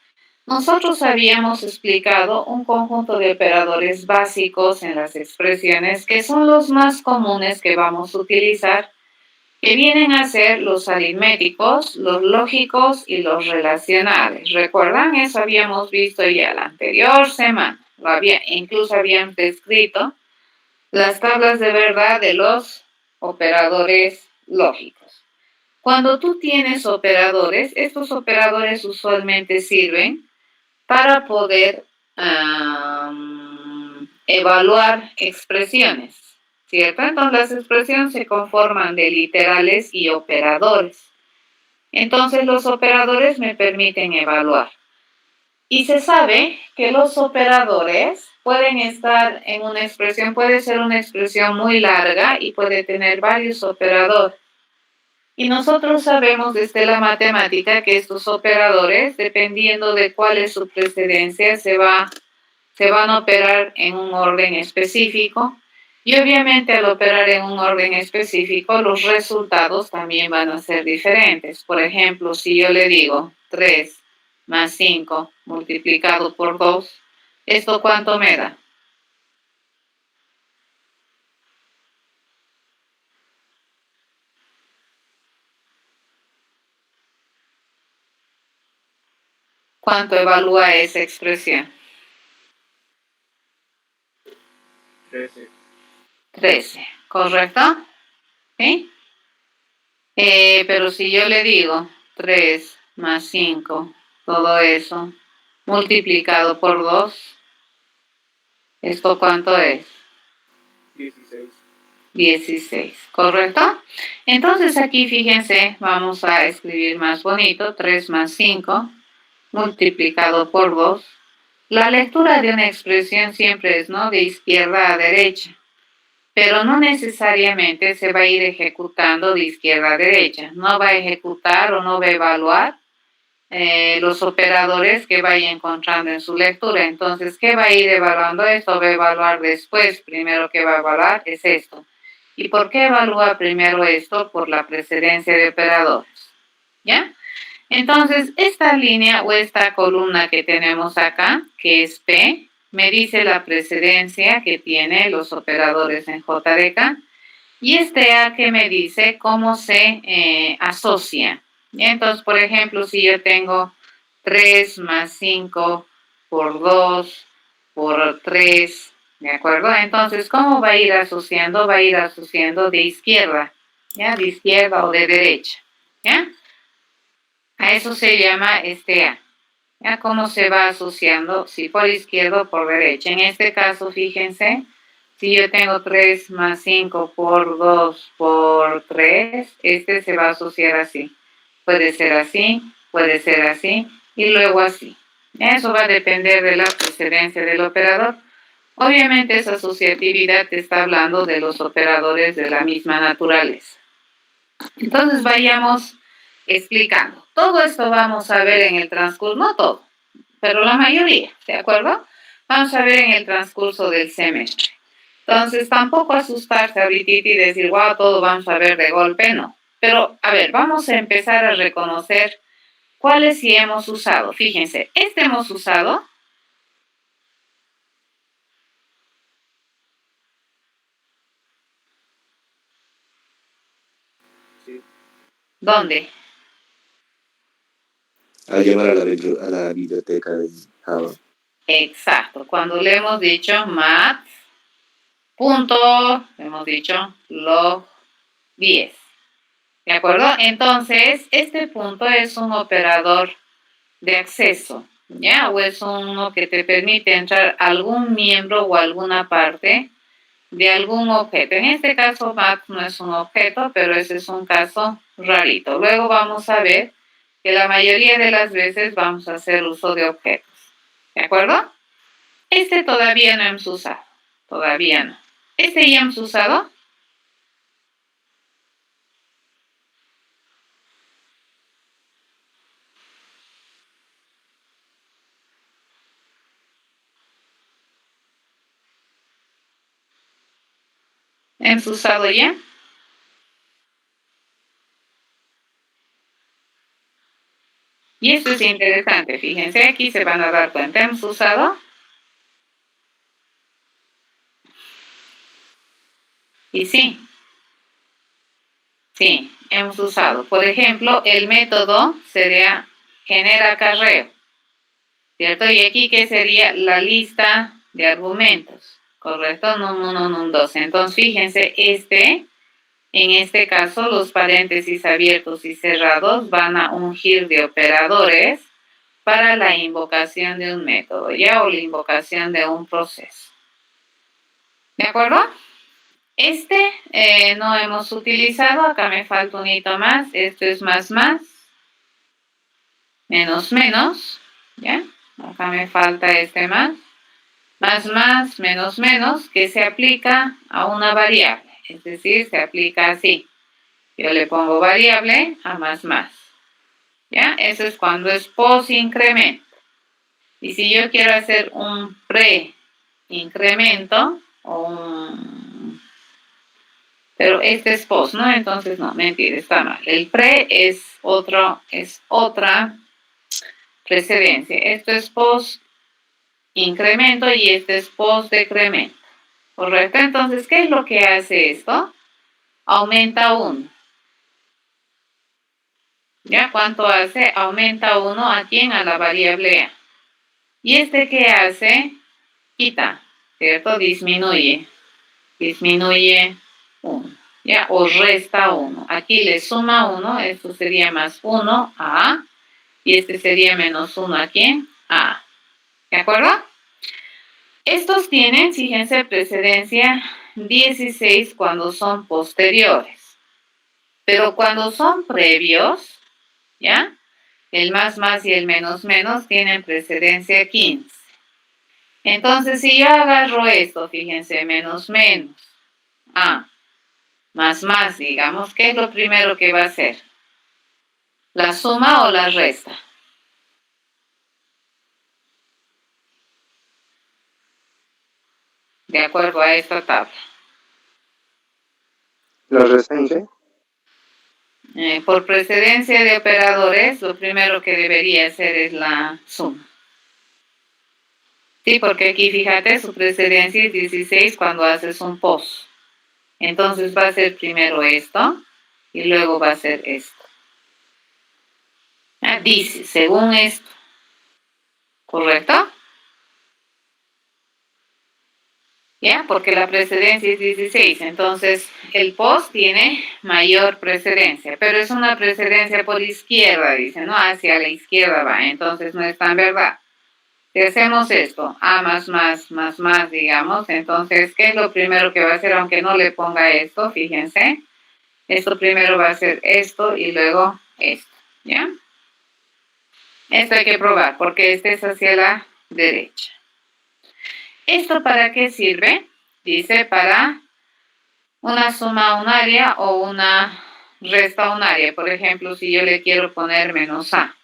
Nosotros habíamos explicado un conjunto de operadores básicos en las expresiones que son los más comunes que vamos a utilizar, que vienen a ser los aritméticos, los lógicos y los relacionales. ¿Recuerdan? Eso habíamos visto ya la anterior semana. Incluso habíamos descrito las tablas de verdad de los operadores lógicos. Cuando tú tienes operadores, estos operadores usualmente sirven para poder evaluar expresiones, ¿cierto? Entonces las expresiones se conforman de literales y operadores. Entonces los operadores me permiten evaluar. Y se sabe que los operadores pueden estar en una expresión, puede ser una expresión muy larga y puede tener varios operadores. Y nosotros sabemos desde la matemática que estos operadores, dependiendo de cuál es su precedencia, se van a operar en un orden específico. Y obviamente al operar en un orden específico, los resultados también van a ser diferentes. Por ejemplo, si yo le digo 3 más 5 multiplicado por 2, ¿esto cuánto me da? ¿Cuánto evalúa esa expresión? 13, ¿correcto? ¿Sí? Pero si yo le digo 3 más 5, todo eso, multiplicado por 2, ¿esto cuánto es? 16, ¿correcto? Entonces aquí fíjense, vamos a escribir más bonito, 3 más 5, multiplicado por 2. La lectura de una expresión siempre es, ¿no?, de izquierda a derecha, pero no necesariamente se va a ir ejecutando de izquierda a derecha. No va a ejecutar o no va a evaluar los operadores que vaya encontrando en su lectura. Entonces, ¿qué va a ir evaluando? Esto va a evaluar después. Primero que va a evaluar es esto. ¿Y por qué evalúa primero esto? Por la precedencia de operadores, ¿ya? Entonces, esta línea o esta columna que tenemos acá, que es P, me dice la precedencia que tiene los operadores en JDK, y este A que me dice cómo se asocia. Entonces, por ejemplo, si yo tengo 3 más 5 por 2 por 3, ¿de acuerdo? Entonces, ¿cómo va a ir asociando? Va a ir asociando de izquierda, ¿ya? De izquierda o de derecha, ¿ya? A eso se llama este A. ¿Ya? ¿Cómo se va asociando? Si por izquierda o por derecha. En este caso, fíjense, si yo tengo 3 más 5 por 2 por 3, este se va a asociar así. Puede ser así y luego así. Eso va a depender de la precedencia del operador. Obviamente esa asociatividad te está hablando de los operadores de la misma naturaleza. Entonces vayamos explicando. Todo esto vamos a ver en el transcurso, no todo, pero la mayoría, ¿de acuerdo? Vamos a ver en el transcurso del semestre. Entonces, tampoco asustarse ahorita y decir, wow, todo vamos a ver de golpe, no. Pero, a ver, vamos a empezar a reconocer cuáles sí hemos usado. Fíjense, este hemos usado. Sí. ¿Dónde? Al llamar a la biblioteca de Java. Exacto, cuando le hemos dicho mat, punto, hemos dicho log 10. ¿De acuerdo? Entonces, este punto es un operador de acceso, ¿ya? O es uno que te permite entrar a algún miembro o alguna parte de algún objeto. En este caso, mat no es un objeto, pero ese es un caso rarito. Luego vamos a ver que la mayoría de las veces vamos a hacer uso de objetos. ¿De acuerdo? Este todavía no hemos usado. Todavía no. ¿Este ya hemos usado? ¿Hemos usado ya? Y esto es interesante, fíjense, aquí se van a dar cuenta, hemos usado. Y sí, hemos usado. Por ejemplo, el método sería genera acarreo, ¿cierto? Y aquí, ¿qué sería? La lista de argumentos, ¿correcto? Num 1, num 2. Entonces, fíjense, en este caso, los paréntesis abiertos y cerrados van a ungir de operadores para la invocación de un método, ¿ya? O la invocación de un proceso. ¿De acuerdo? No hemos utilizado, acá me falta un hito más, esto es más, menos, ¿ya? Acá me falta este más, menos, que se aplica a una variable, es decir, se aplica así. Yo le pongo variable a más, ¿ya? Eso es cuando es post-incremento. Y si yo quiero hacer un pre-incremento o un... Pero este es post, ¿no? Entonces, no, mentira, está mal. El pre es otra precedencia. Esto es post-incremento y este es post-decremento. ¿Correcto? Entonces, ¿qué es lo que hace esto? Aumenta 1. ¿Ya? ¿Cuánto hace? Aumenta 1 a quién? A la variable A. ¿Y este qué hace? Quita, ¿cierto? Disminuye 1, ¿ya? O resta 1. Aquí le suma 1, esto sería más 1 a A, y este sería menos 1 a quién? A A. ¿De acuerdo? Estos tienen, fíjense, precedencia 16 cuando son posteriores. Pero cuando son previos, ¿ya? El más y el menos tienen precedencia 15. Entonces, si yo agarro esto, fíjense, menos, más, digamos, ¿qué es lo primero que va a hacer? ¿La suma o la resta? De acuerdo a esta tabla. ¿La resta? Por precedencia de operadores, lo primero que debería hacer es la suma. Sí, porque aquí fíjate, su precedencia es 16 cuando haces un post. Entonces va a ser primero esto y luego va a ser esto. Dice, según esto. ¿Correcto? ¿Ya? Porque la precedencia es 16, entonces el post tiene mayor precedencia, pero es una precedencia por izquierda, dice, ¿no? Hacia la izquierda va, entonces no es tan verdad. Si hacemos esto, A más, digamos, entonces, ¿qué es lo primero que va a hacer? Aunque no le ponga esto, fíjense, esto primero va a ser esto y luego esto, ¿ya? Esto hay que probar porque este es hacia la derecha. ¿Esto para qué sirve? Dice para una suma unaria o una resta unaria. Por ejemplo, si yo le quiero poner menos a.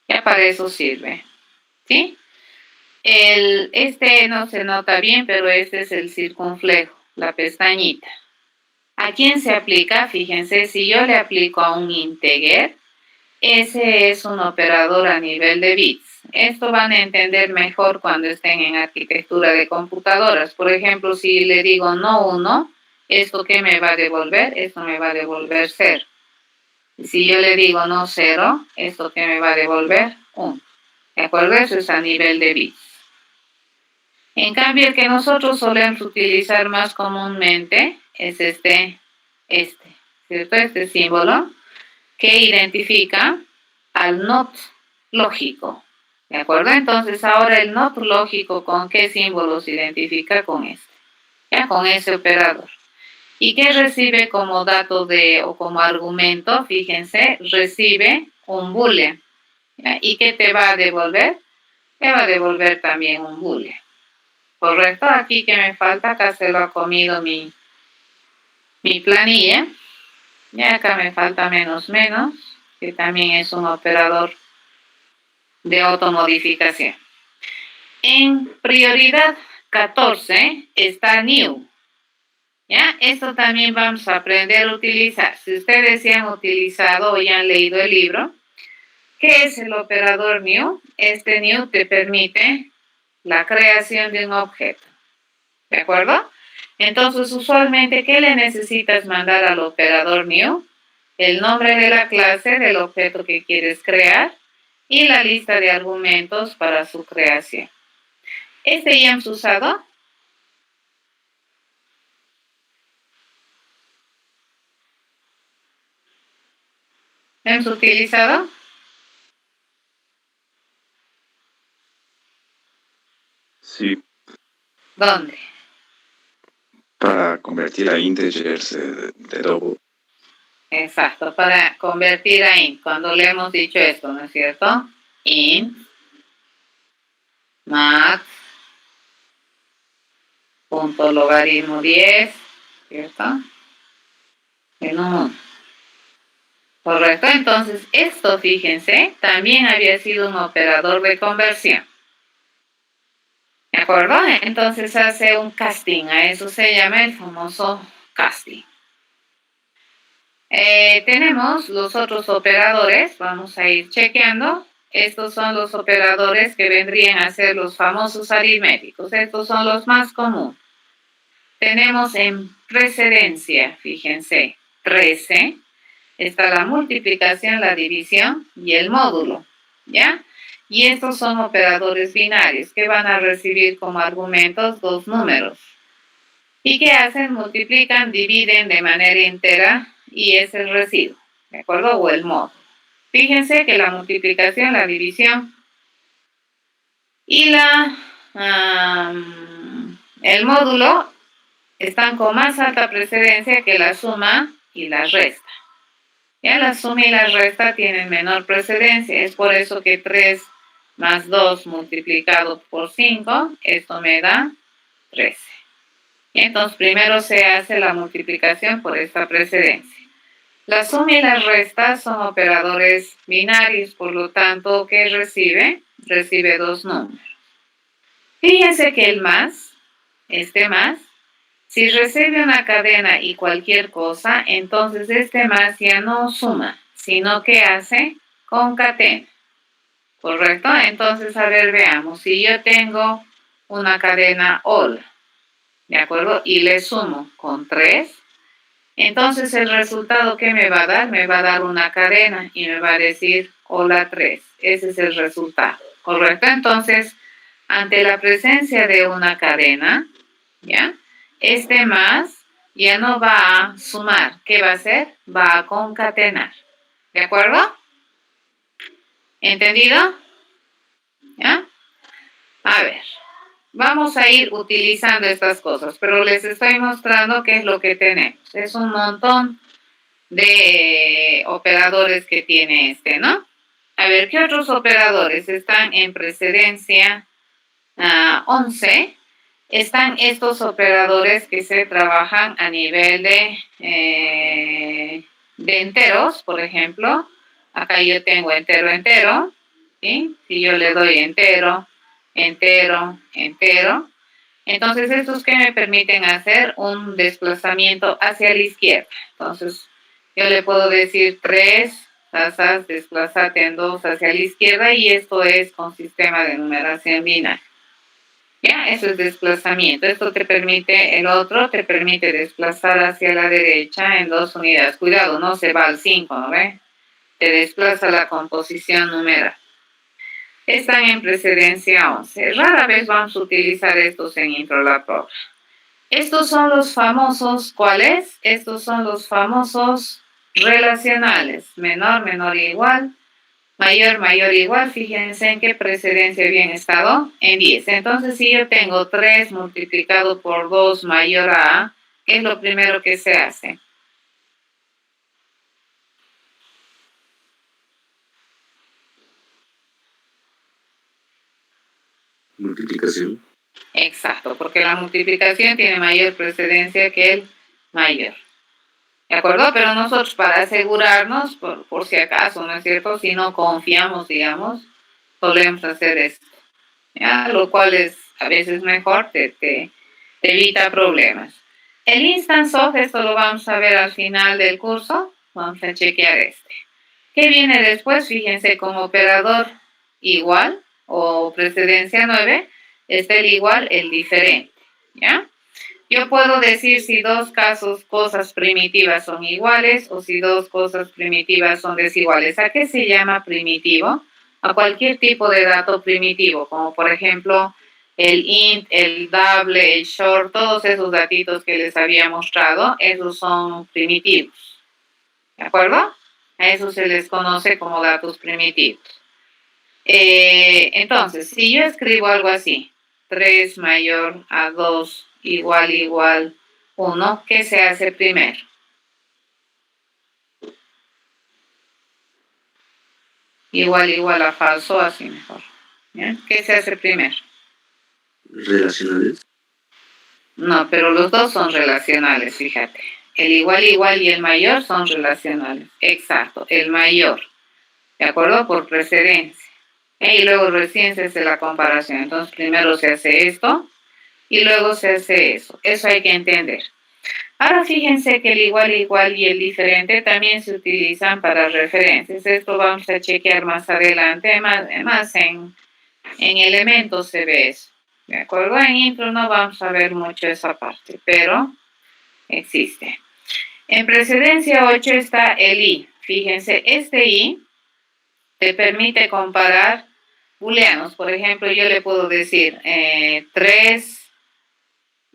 Ya para eso sirve. ¿Sí? Este no se nota bien, pero este es el circunflejo, la pestañita. ¿A quién se aplica? Fíjense, si yo le aplico a un integer, ese es un operador a nivel de bits. Esto van a entender mejor cuando estén en arquitectura de computadoras. Por ejemplo, si le digo no 1, ¿esto qué me va a devolver? Esto me va a devolver 0. Y si yo le digo no 0, ¿esto qué me va a devolver? 1. ¿De acuerdo? Eso es a nivel de bits. En cambio, el que nosotros solemos utilizar más comúnmente es este, ¿cierto? Este símbolo que identifica al NOT lógico. ¿De acuerdo? Entonces, ahora el NOT lógico, ¿con qué símbolo se identifica? Con este. ¿Ya? Con ese operador. ¿Y qué recibe como dato o como argumento? Fíjense, recibe un boolean. ¿Ya? ¿Y qué te va a devolver? Te va a devolver también un boolean. Correcto, aquí que me falta, acá se lo ha comido mi planilla. Y acá me falta menos, que también es un operador de automodificación. En prioridad 14 está new. ¿Ya? Esto también vamos a aprender a utilizar. Si ustedes ya han utilizado o ya han leído el libro, ¿qué es el operador new? Este new te permite la creación de un objeto. ¿De acuerdo? Entonces, usualmente, ¿qué le necesitas mandar al operador new? El nombre de la clase del objeto que quieres crear y la lista de argumentos para su creación. ¿Este ya hemos usado? ¿Hemos utilizado? Sí. ¿Dónde? Para convertir a integers de double. Exacto, para convertir a int. Cuando le hemos dicho esto, ¿no es cierto? Int, max, punto logaritmo 10, ¿cierto? En un 1. Correcto, entonces esto, fíjense, también había sido un operador de conversión. ¿De acuerdo? Entonces hace un casting, a eso se llama el famoso casting. Tenemos los otros operadores, vamos a ir chequeando. Estos son los operadores que vendrían a ser los famosos aritméticos. Estos son los más comunes. Tenemos en precedencia, fíjense, 13. Está la multiplicación, la división y el módulo, ¿ya? Y estos son operadores binarios que van a recibir como argumentos dos números. ¿Y qué hacen? Multiplican, dividen de manera entera y es el residuo, ¿de acuerdo? O el módulo. Fíjense que la multiplicación, la división y el módulo están con más alta precedencia que la suma y la resta. Ya la suma y la resta tienen menor precedencia, es por eso que 3 más 2 multiplicado por 5, esto me da 13. Entonces primero se hace la multiplicación por esta precedencia. La suma y la resta son operadores binarios, por lo tanto, ¿qué recibe? Recibe dos números. Fíjense que el más, este más, si recibe una cadena y cualquier cosa, entonces este más ya no suma, sino que hace concatena. ¿Correcto? Entonces, a ver, veamos. Si yo tengo una cadena hola, ¿de acuerdo? Y le sumo con 3, entonces el resultado que me va a dar, me va a dar una cadena y me va a decir hola 3. Ese es el resultado. ¿Correcto? Entonces, ante la presencia de una cadena, ¿ya? Este más ya no va a sumar. ¿Qué va a hacer? Va a concatenar. ¿De acuerdo? ¿Entendido? ¿Ya? A ver, vamos a ir utilizando estas cosas, pero les estoy mostrando qué es lo que tenemos. Es un montón de operadores que tiene ¿no? A ver, ¿qué otros operadores están en precedencia 11? Están estos operadores que se trabajan a nivel de enteros, por ejemplo. Acá yo tengo entero, entero, ¿sí? Si yo le doy entero, entero, entero, entonces estos que me permiten hacer un desplazamiento hacia la izquierda. Entonces yo le puedo decir 3, tasas, desplázate en 2 hacia la izquierda, y esto es con sistema de numeración binaria. ¿Ya? Eso es desplazamiento. Esto te permite, el otro te permite desplazar hacia la derecha en 2 unidades. Cuidado, no se va al 5, ¿no ve? Te desplaza la composición numeral. Están en precedencia 11. Rara vez vamos a utilizar estos en Introlab. Estos son los famosos, ¿cuáles? Estos son los famosos relacionales. Menor, menor, igual. Mayor, mayor, igual. Fíjense en qué precedencia habían estado en 10. Entonces, si yo tengo 3 multiplicado por 2 mayor a, ¿qué es lo primero que se hace? Multiplicación. Exacto, porque la multiplicación tiene mayor precedencia que el mayor. ¿De acuerdo? Pero nosotros, para asegurarnos, por si acaso, ¿no es cierto? Si no confiamos, digamos, solemos hacer esto, ¿ya? Lo cual es a veces mejor, te evita problemas. El instance of, esto lo vamos a ver al final del curso. Vamos a chequear este. ¿Qué viene después? Fíjense, como operador igual o precedencia 9, está el igual, el diferente, ¿ya? Yo puedo decir si dos cosas primitivas son iguales o si dos cosas primitivas son desiguales. ¿A qué se llama primitivo? A cualquier tipo de dato primitivo, como por ejemplo el int, el double, el short, todos esos datitos que les había mostrado, esos son primitivos. ¿De acuerdo? A eso se les conoce como datos primitivos. Entonces, si yo escribo algo así, 3 mayor a 2 igual igual 1, ¿qué se hace primero? Igual igual a falso, así mejor. ¿Bien? ¿Qué se hace primero? Relacionales. No, pero los dos son relacionales, fíjate. El igual igual y el mayor son relacionales. Exacto, el mayor. ¿De acuerdo? Por precedencia. Y luego recién se hace la comparación. Entonces primero se hace esto y luego se hace eso. Eso hay que entender. Ahora fíjense que el igual igual y el diferente también se utilizan para referencias. Esto vamos a chequear más adelante, más en elementos se ve eso. ¿De acuerdo? En intro no vamos a ver mucho esa parte, pero existe. En precedencia 8 está el i. Fíjense, este i te permite comparar booleanos. Por ejemplo, yo le puedo decir 3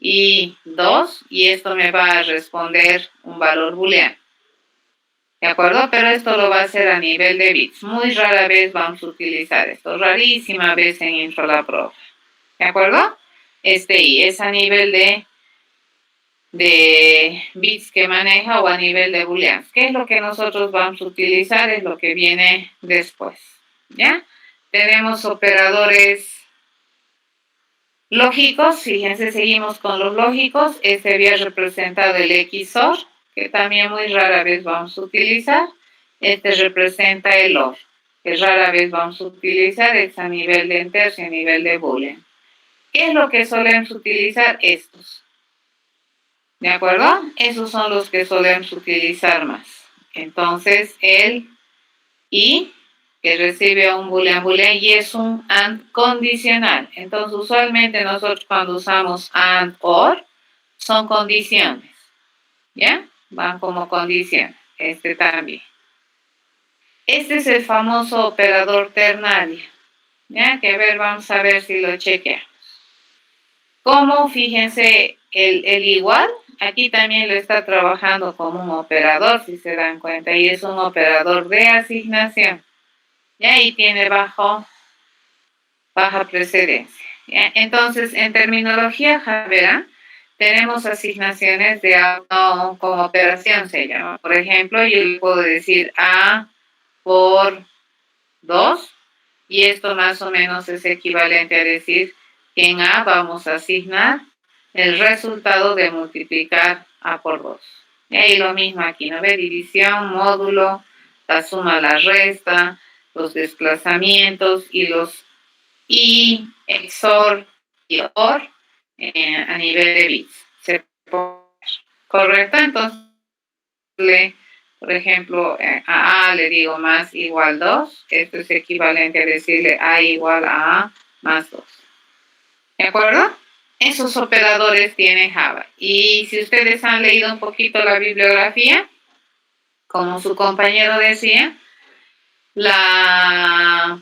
y 2, y esto me va a responder un valor booleano. ¿De acuerdo? Pero esto lo va a hacer a nivel de bits. Muy rara vez vamos a utilizar esto. Rarísima vez en Introlab. ¿De acuerdo? Este i es a nivel de bits que maneja o a nivel de booleanos. ¿Qué es lo que nosotros vamos a utilizar? Es lo que viene después. ¿Ya? Tenemos operadores lógicos. Fíjense, seguimos con los lógicos. Este había representado el XOR, que también muy rara vez vamos a utilizar. Este representa el OR, que rara vez vamos a utilizar. Es a nivel de enters y a nivel de boolean. ¿Qué es lo que solemos utilizar? Estos. ¿De acuerdo? Esos son los que solemos utilizar más. Entonces, el i, que recibe un boolean y es un AND condicional. Entonces, usualmente nosotros cuando usamos AND OR, son condiciones. ¿Ya? Van como condición. Este también. Este es el famoso operador ternario. ¿Ya? Que a ver, vamos a ver si lo chequeamos. Como, fíjense, el igual, aquí también lo está trabajando como un operador, si se dan cuenta, y es un operador de asignación. ¿Ya? Y tiene baja precedencia. ¿Ya? Entonces, en terminología Java, tenemos asignaciones de auto como operación, se llama. Por ejemplo, yo le puedo decir A por 2, y esto más o menos es equivalente a decir que en A vamos a asignar el resultado de multiplicar A por 2. Y ahí lo mismo aquí, ¿no ve? División, módulo, la suma, la resta, los desplazamientos y los XOR y OR a nivel de bits. ¿Correcto? Entonces, por ejemplo, a le digo más igual 2. Esto es equivalente a decirle A igual a A más 2. ¿De acuerdo? Esos operadores tiene Java. Y si ustedes han leído un poquito la bibliografía, como su compañero decía, la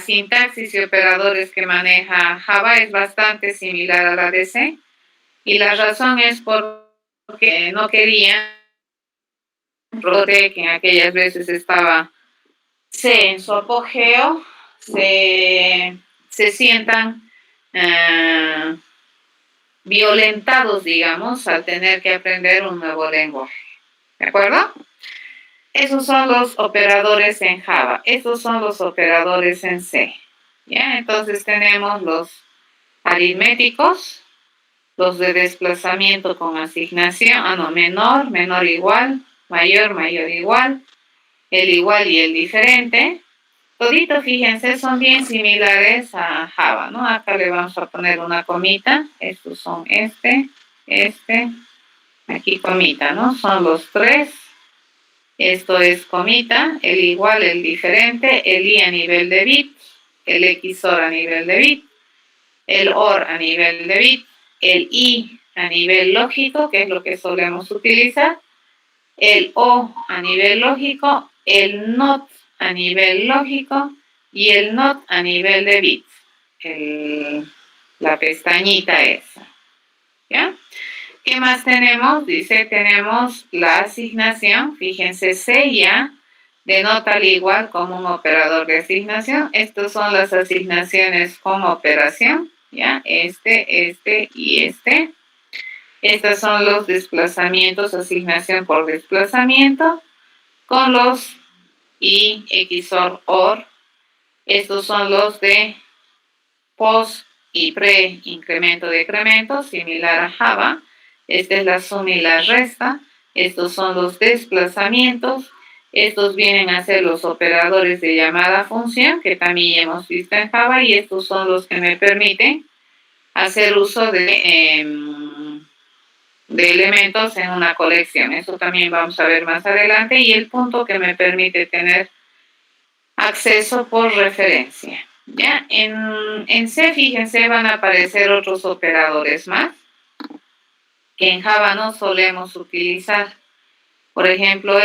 sintaxis y operadores que maneja Java es bastante similar a la de C. Y la razón es porque no querían que en aquellas veces estaba C en su apogeo, se sientan violentados, digamos, al tener que aprender un nuevo lenguaje. ¿De acuerdo? Esos son los operadores en Java. Estos son los operadores en C. ¿Ya? Entonces tenemos los aritméticos, los de desplazamiento con asignación, menor, menor igual, mayor, mayor igual, el igual y el diferente. Toditos, fíjense, son bien similares a Java, ¿no? Acá le vamos a poner una comita. Estos son aquí comita, ¿no? Son los tres. Esto es comita, el igual, el diferente, el i a nivel de bit, el XOR a nivel de bit, el OR a nivel de bit, el i a nivel lógico, que es lo que solemos utilizar, el o a nivel lógico, el not a nivel lógico y el not a nivel de bits, la pestañita esa. ¿Ya? ¿Qué más tenemos? Dice, tenemos la asignación. Fíjense, C ya denota al igual como un operador de asignación. Estas son las asignaciones con operación. ¿Ya? Este y este. Estos son los desplazamientos, asignación por desplazamiento, con los I, XOR, OR. Estos son los de post y pre, incremento, decremento, similar a Java. Esta es la suma y la resta. Estos son los desplazamientos. Estos vienen a ser los operadores de llamada función, que también hemos visto en Java, y estos son los que me permiten hacer uso de elementos en una colección. Eso también vamos a ver más adelante. Y el punto que me permite tener acceso por referencia. ¿Ya? En C, fíjense, van a aparecer otros operadores más que en Java no solemos utilizar. Por ejemplo,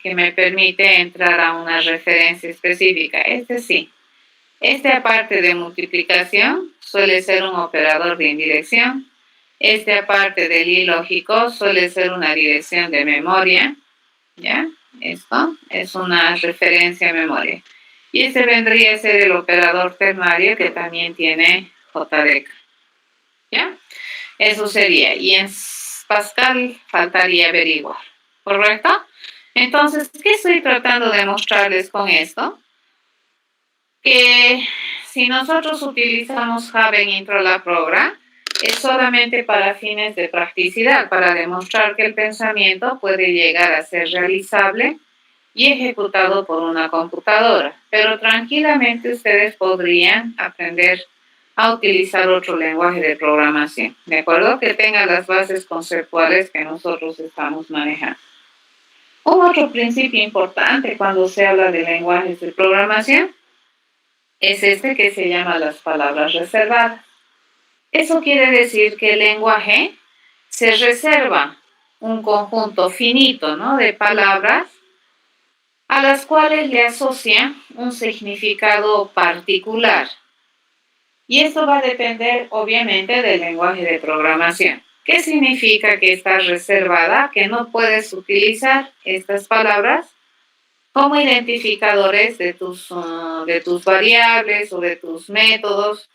que me permite entrar a una referencia específica. Sí. Aparte de multiplicación, suele ser un operador de indirección. Aparte del ilógico, suele ser una dirección de memoria. ¿Ya? Esto es una referencia a memoria. Y vendría a ser el operador ternario, que también tiene JDK. ¿Ya? Eso sería. Y en Pascal faltaría averiguar. ¿Correcto? Entonces, ¿qué estoy tratando de mostrarles con esto? Que si nosotros utilizamos Java en Introlab Program, es solamente para fines de practicidad, para demostrar que el pensamiento puede llegar a ser realizable y ejecutado por una computadora. Pero tranquilamente ustedes podrían aprender a utilizar otro lenguaje de programación, ¿de acuerdo? Que tenga las bases conceptuales que nosotros estamos manejando. Un otro principio importante cuando se habla de lenguajes de programación es que se llama las palabras reservadas. Eso quiere decir que el lenguaje se reserva un conjunto finito, ¿no?, de palabras a las cuales le asocia un significado particular. Y esto va a depender, obviamente, del lenguaje de programación. ¿Qué significa que está reservada? Que no puedes utilizar estas palabras como identificadores de tus variables o de tus métodos.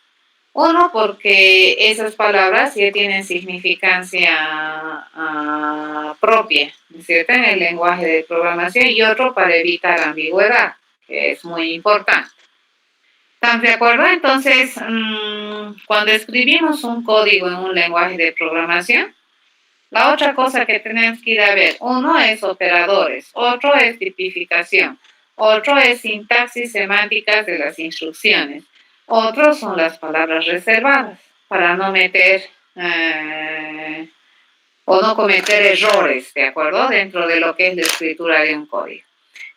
Uno, porque esas palabras ya tienen significancia propia, ¿no es cierto?, en el lenguaje de programación, y otro, para evitar ambigüedad. que es muy importante. ¿Están de acuerdo? Entonces, cuando escribimos un código en un lenguaje de programación, la otra cosa que tenemos que ir a ver, uno es operadores, otro es tipificación, otro es sintaxis semánticas de las instrucciones, otros son las palabras reservadas para no meter o no cometer errores, ¿de acuerdo? Dentro de lo que es la escritura de un código.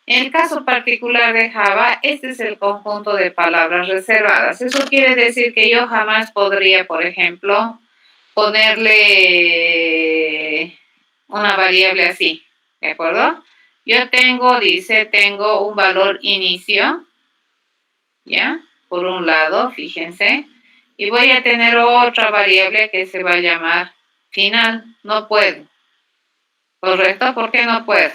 En el caso particular de Java, este es el conjunto de palabras reservadas. Eso quiere decir que yo jamás podría, por ejemplo, ponerle una variable así, ¿de acuerdo? Yo tengo un valor inicio, ¿ya? Por un lado, fíjense, y voy a tener otra variable que se va a llamar final. No puedo, ¿correcto? ¿Por qué no puedo?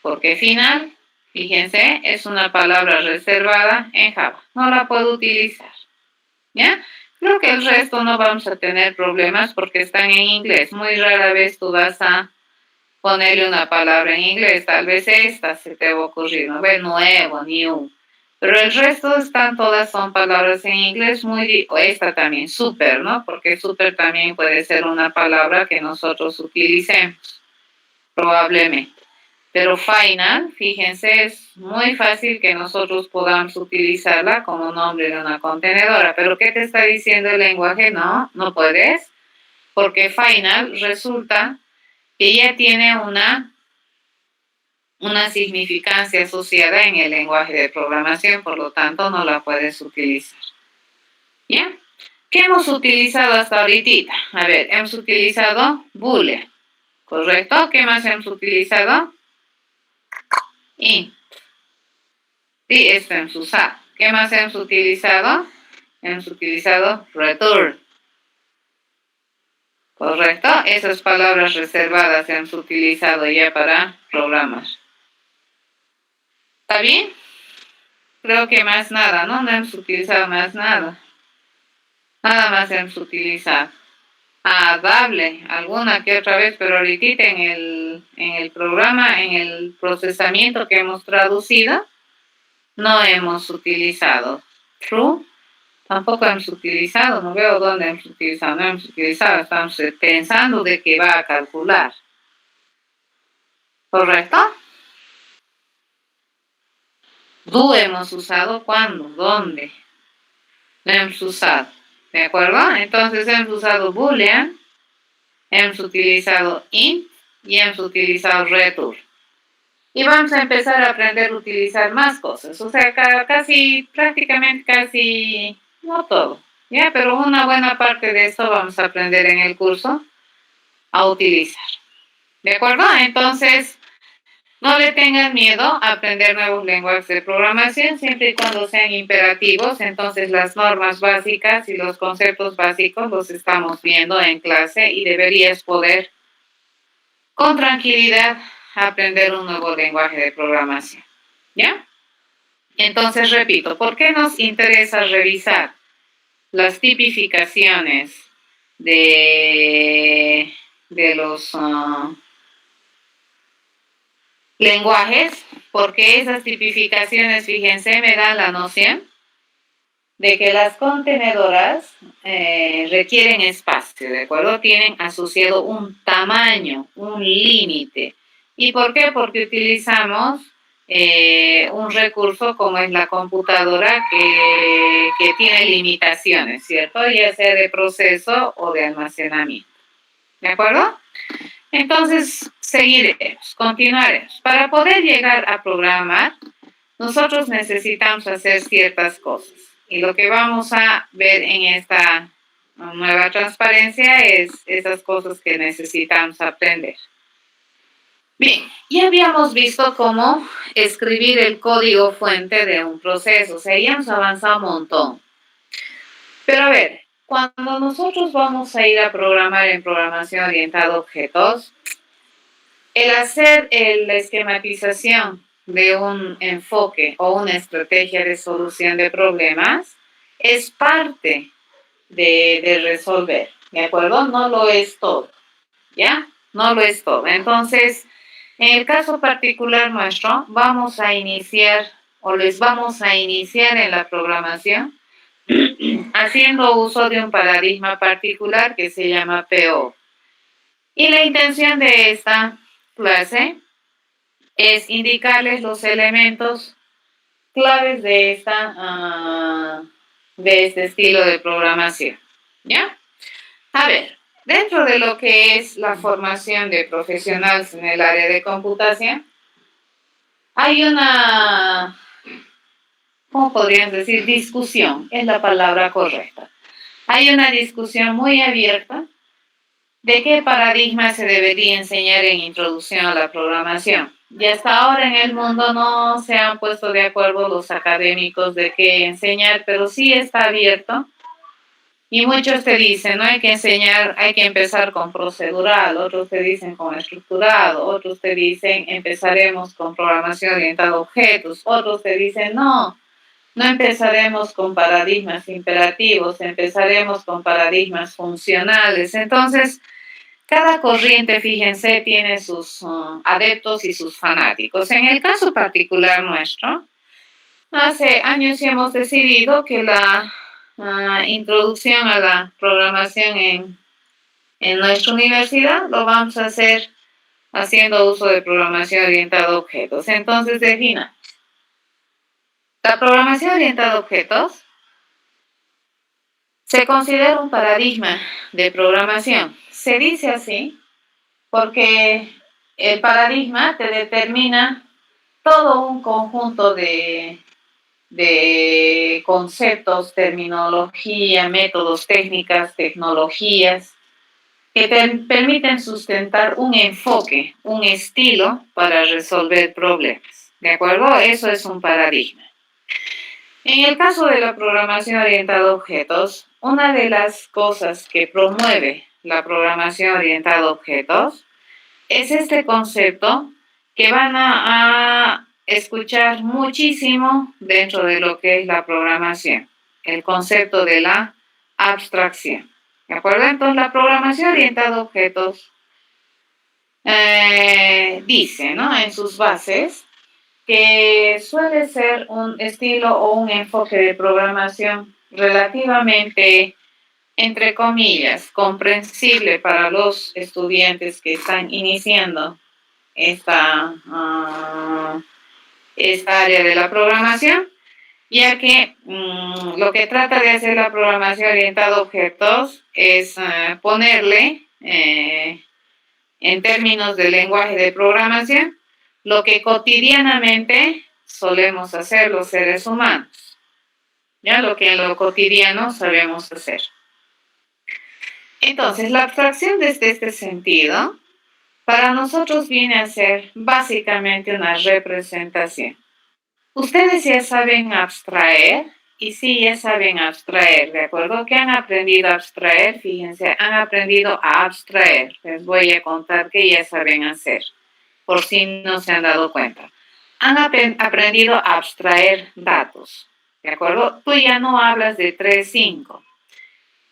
Porque final, fíjense, es una palabra reservada en Java. No la puedo utilizar, ¿ya? Creo que el resto no vamos a tener problemas porque están en inglés. Muy rara vez tú vas a ponerle una palabra en inglés. Tal vez esta se te va a ocurrir, ¿no? Ve, nuevo, new. Pero el resto todas son palabras en inglés o esta también, super, ¿no? Porque super también puede ser una palabra que nosotros utilicemos, probablemente. Pero final, fíjense, es muy fácil que nosotros podamos utilizarla como nombre de una contenedora. Pero ¿qué te está diciendo el lenguaje? No, no puedes, porque final resulta que ya tiene una significancia asociada en el lenguaje de programación, por lo tanto no la puedes utilizar. ¿Ya? ¿Qué hemos utilizado hasta ahorita? A ver, hemos utilizado boolean, ¿correcto? ¿Qué más hemos utilizado? Int. Sí, esto hemos usado. ¿Qué más hemos utilizado? Hemos utilizado return. ¿Correcto? Esas palabras reservadas hemos utilizado ya para programar. ¿Está bien? Creo que más nada, ¿no? No hemos utilizado más nada. Nada más hemos utilizado. Dable, alguna que otra vez, pero ahorita en el programa, en el procesamiento que hemos traducido, no hemos utilizado true, tampoco hemos utilizado, no veo dónde hemos utilizado, no hemos utilizado, estamos pensando de que va a calcular. ¿Correcto? Do hemos usado cuándo, dónde, no hemos usado, ¿de acuerdo? Entonces hemos usado boolean, hemos utilizado int y hemos utilizado return. Y vamos a empezar a aprender a utilizar más cosas, o sea, prácticamente, no todo, ¿ya? Pero una buena parte de esto vamos a aprender en el curso a utilizar, ¿de acuerdo? Entonces, no le tengan miedo a aprender nuevos lenguajes de programación, siempre y cuando sean imperativos. Entonces, las normas básicas y los conceptos básicos los estamos viendo en clase y deberías poder, con tranquilidad, aprender un nuevo lenguaje de programación, ¿ya? Entonces, repito, ¿por qué nos interesa revisar las tipificaciones de los lenguajes? Porque esas tipificaciones, fíjense, me dan la noción de que las contenedoras requieren espacio, ¿de acuerdo? Tienen asociado un tamaño, un límite. ¿Y por qué? Porque utilizamos un recurso como es la computadora que tiene limitaciones, ¿cierto? Ya sea de proceso o de almacenamiento. ¿De acuerdo? Entonces, seguiremos, continuaremos. Para poder llegar a programar, nosotros necesitamos hacer ciertas cosas. Y lo que vamos a ver en esta nueva transparencia es esas cosas que necesitamos aprender. Bien, ya habíamos visto cómo escribir el código fuente de un proceso, o sea, ya hemos avanzado un montón. Pero a ver, cuando nosotros vamos a ir a programar en programación orientada a objetos, el hacer la esquematización de un enfoque o una estrategia de solución de problemas es parte de resolver, ¿de acuerdo? No lo es todo, ¿ya? No lo es todo. Entonces, en el caso particular nuestro, vamos a iniciar o les vamos a iniciar en la programación haciendo uso de un paradigma particular que se llama PO. Y la intención de esta clase es indicarles los elementos claves de este estilo de programación. ¿Ya? A ver, dentro de lo que es la formación de profesionales en el área de computación, hay una, ¿cómo podríamos decir? Discusión, es la palabra correcta. Hay una discusión muy abierta de qué paradigma se debería enseñar en introducción a la programación. Y hasta ahora en el mundo no se han puesto de acuerdo los académicos de qué enseñar, pero sí está abierto. Y muchos te dicen, no hay que enseñar, hay que empezar con procedural, otros te dicen con estructurado, otros te dicen empezaremos con programación orientada a objetos, otros te dicen no empezaremos con paradigmas imperativos, empezaremos con paradigmas funcionales. Entonces, cada corriente, fíjense, tiene sus adeptos y sus fanáticos. En el caso particular nuestro, hace años hemos decidido que la introducción a la programación en nuestra universidad lo vamos a hacer haciendo uso de programación orientada a objetos. Entonces, defina. La programación orientada a objetos se considera un paradigma de programación. Se dice así porque el paradigma te determina todo un conjunto de conceptos, terminología, métodos, técnicas, tecnologías, que te permiten sustentar un enfoque, un estilo para resolver problemas. ¿De acuerdo? Eso es un paradigma. En el caso de la programación orientada a objetos, una de las cosas que promueve la programación orientada a objetos es este concepto que van a escuchar muchísimo dentro de lo que es la programación, el concepto de la abstracción. ¿De acuerdo? Entonces, la programación orientada a objetos dice, ¿no?, en sus bases, que suele ser un estilo o un enfoque de programación relativamente, entre comillas, comprensible para los estudiantes que están iniciando esta área de la programación, ya que lo que trata de hacer la programación orientada a objetos es ponerle, en términos de lenguaje de programación, lo que cotidianamente solemos hacer los seres humanos, ya lo que en lo cotidiano sabemos hacer. Entonces, la abstracción desde este sentido, para nosotros viene a ser básicamente una representación. Ustedes ya saben abstraer, y sí, ya saben abstraer, ¿de acuerdo? ¿Qué han aprendido a abstraer? Fíjense, han aprendido a abstraer. Les voy a contar qué ya saben hacer, por si no se han dado cuenta. Han aprendido a abstraer datos, ¿de acuerdo? Tú ya no hablas de 3, 5.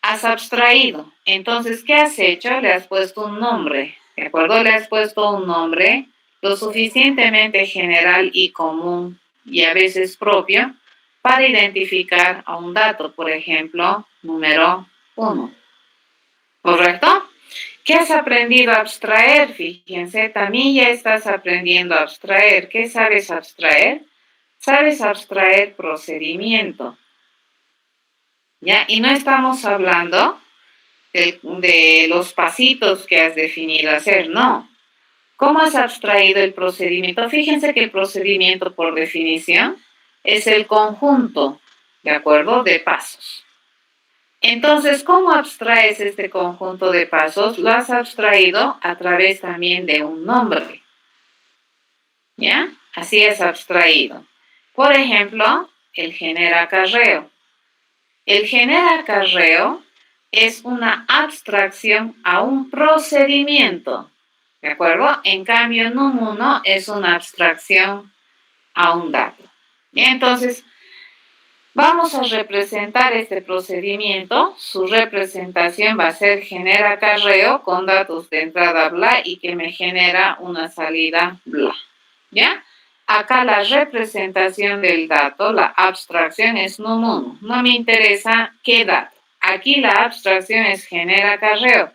Has abstraído. Entonces, ¿qué has hecho? Le has puesto un nombre, ¿de acuerdo? Le has puesto un nombre lo suficientemente general y común y a veces propio para identificar a un dato, por ejemplo, número 1. ¿Correcto? ¿Qué has aprendido a abstraer? Fíjense, también ya estás aprendiendo a abstraer. ¿Qué sabes abstraer? Sabes abstraer procedimiento. ¿Ya? Y no estamos hablando de los pasitos que has definido hacer, no. ¿Cómo has abstraído el procedimiento? Fíjense que el procedimiento, por definición, es el conjunto, ¿de acuerdo?, de pasos. Entonces, ¿cómo abstraes este conjunto de pasos? Lo has abstraído a través también de un nombre, ¿ya? Así es abstraído. Por ejemplo, el genera acarreo. El genera acarreo es una abstracción a un procedimiento, ¿de acuerdo? En cambio, num1 es una abstracción a un dato. Y entonces, vamos a representar este procedimiento. Su representación va a ser genera acarreo con datos de entrada bla y que me genera una salida bla, ¿ya? Acá la representación del dato, la abstracción es NUM 1. No me interesa qué dato. Aquí la abstracción es genera acarreo.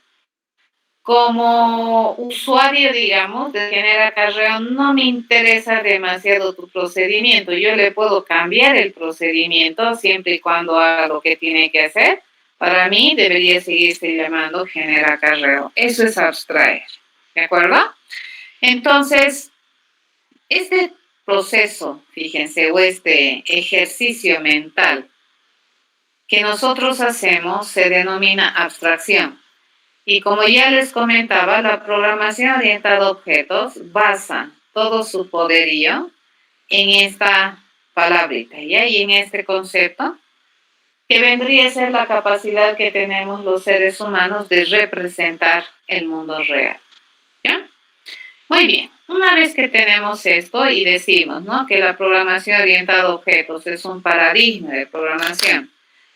Como usuario, digamos, de genera acarreo, no me interesa demasiado tu procedimiento. Yo le puedo cambiar el procedimiento siempre y cuando haga lo que tiene que hacer. Para mí debería seguirse llamando genera acarreo. Eso es abstraer. ¿De acuerdo? Entonces, este proceso, fíjense, o este ejercicio mental que nosotros hacemos se denomina abstracción. Y como ya les comentaba, la programación orientada a objetos basa todo su poderío en esta palabrita, ¿ya? Y en este concepto, que vendría a ser la capacidad que tenemos los seres humanos de representar el mundo real, ¿ya? Muy bien, una vez que tenemos esto y decimos, ¿no?, que la programación orientada a objetos es un paradigma de programación,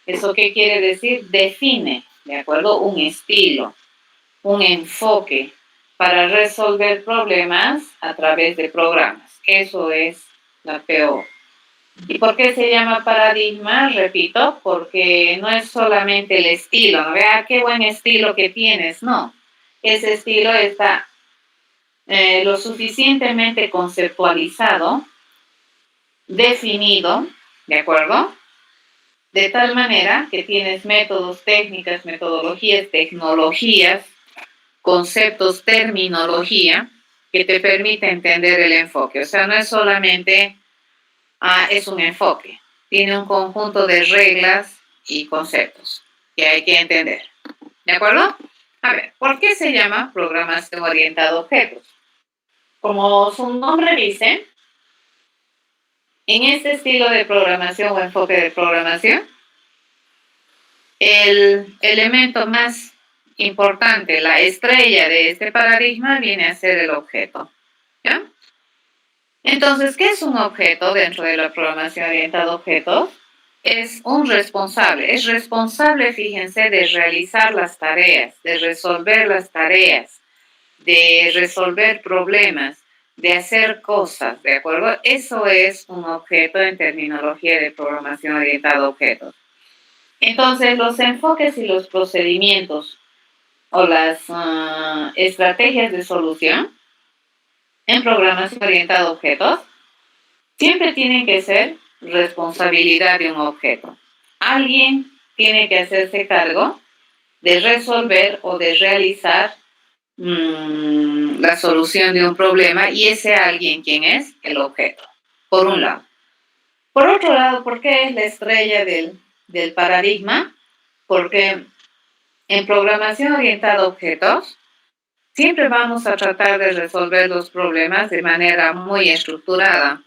¿eso qué quiere decir? Define, ¿de acuerdo?, un estilo, un enfoque para resolver problemas a través de programas. Eso es la PO. ¿Y por qué se llama paradigma? Repito, porque no es solamente el estilo, ¿no? Vea qué buen estilo que tienes, no. Ese estilo está lo suficientemente conceptualizado, definido, ¿de acuerdo? De tal manera que tienes métodos, técnicas, metodologías, tecnologías, conceptos, terminología, que te permite entender el enfoque. O sea, no es solamente, es un enfoque. Tiene un conjunto de reglas y conceptos que hay que entender. ¿De acuerdo? A ver, ¿por qué se llama programación orientada a objetos? Como su nombre dice, en este estilo de programación o enfoque de programación, el elemento más importante, la estrella de este paradigma, viene a ser el objeto, ¿ya? Entonces, ¿qué es un objeto dentro de la programación orientada a objetos? Es un responsable, es responsable, fíjense, de realizar las tareas, de resolver las tareas, de resolver problemas, de hacer cosas, ¿de acuerdo? Eso es un objeto en terminología de programación orientada a objetos. Entonces, los enfoques y los procedimientos o las estrategias de solución en programación orientada a objetos siempre tienen que ser responsabilidad de un objeto. Alguien tiene que hacerse cargo de resolver o de realizar la solución de un problema, y ese alguien, ¿quién es? El objeto, por un lado. Por otro lado, ¿por qué es la estrella del paradigma? Porque en programación orientada a objetos siempre vamos a tratar de resolver los problemas de manera muy estructurada.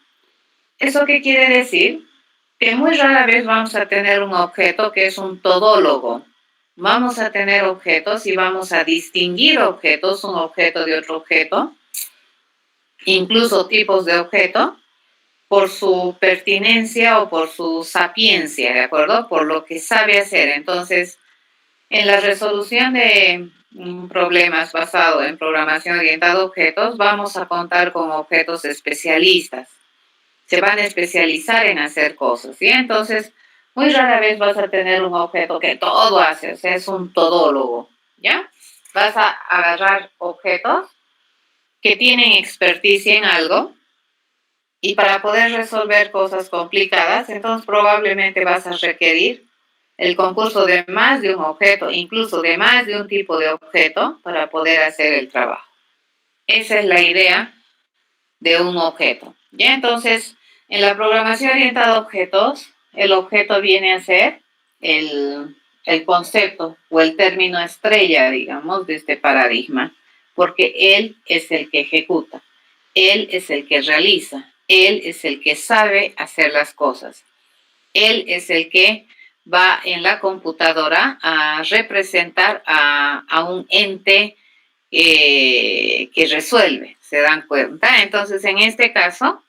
¿Eso qué quiere decir? Que muy rara vez vamos a tener un objeto que es un todólogo. Vamos a tener objetos y vamos a distinguir objetos, un objeto de otro objeto, incluso tipos de objeto, por su pertinencia o por su sapiencia, ¿de acuerdo? Por lo que sabe hacer. Entonces, en la resolución de problemas basado en programación orientada a objetos, vamos a contar con objetos especialistas. Se van a especializar en hacer cosas, ¿sí? Entonces, muy rara vez vas a tener un objeto que todo hace, o sea, es un todólogo, ¿ya? Vas a agarrar objetos que tienen experticia en algo, y para poder resolver cosas complicadas, entonces probablemente vas a requerir el concurso de más de un objeto, incluso de más de un tipo de objeto, para poder hacer el trabajo. Esa es la idea de un objeto. ¿Ya? Entonces, en la programación orientada a objetos, el objeto viene a ser el concepto o el término estrella, digamos, de este paradigma, porque él es el que ejecuta, él es el que realiza, él es el que sabe hacer las cosas, él es el que va en la computadora a representar a un ente que resuelve, ¿se dan cuenta? Entonces, en este caso,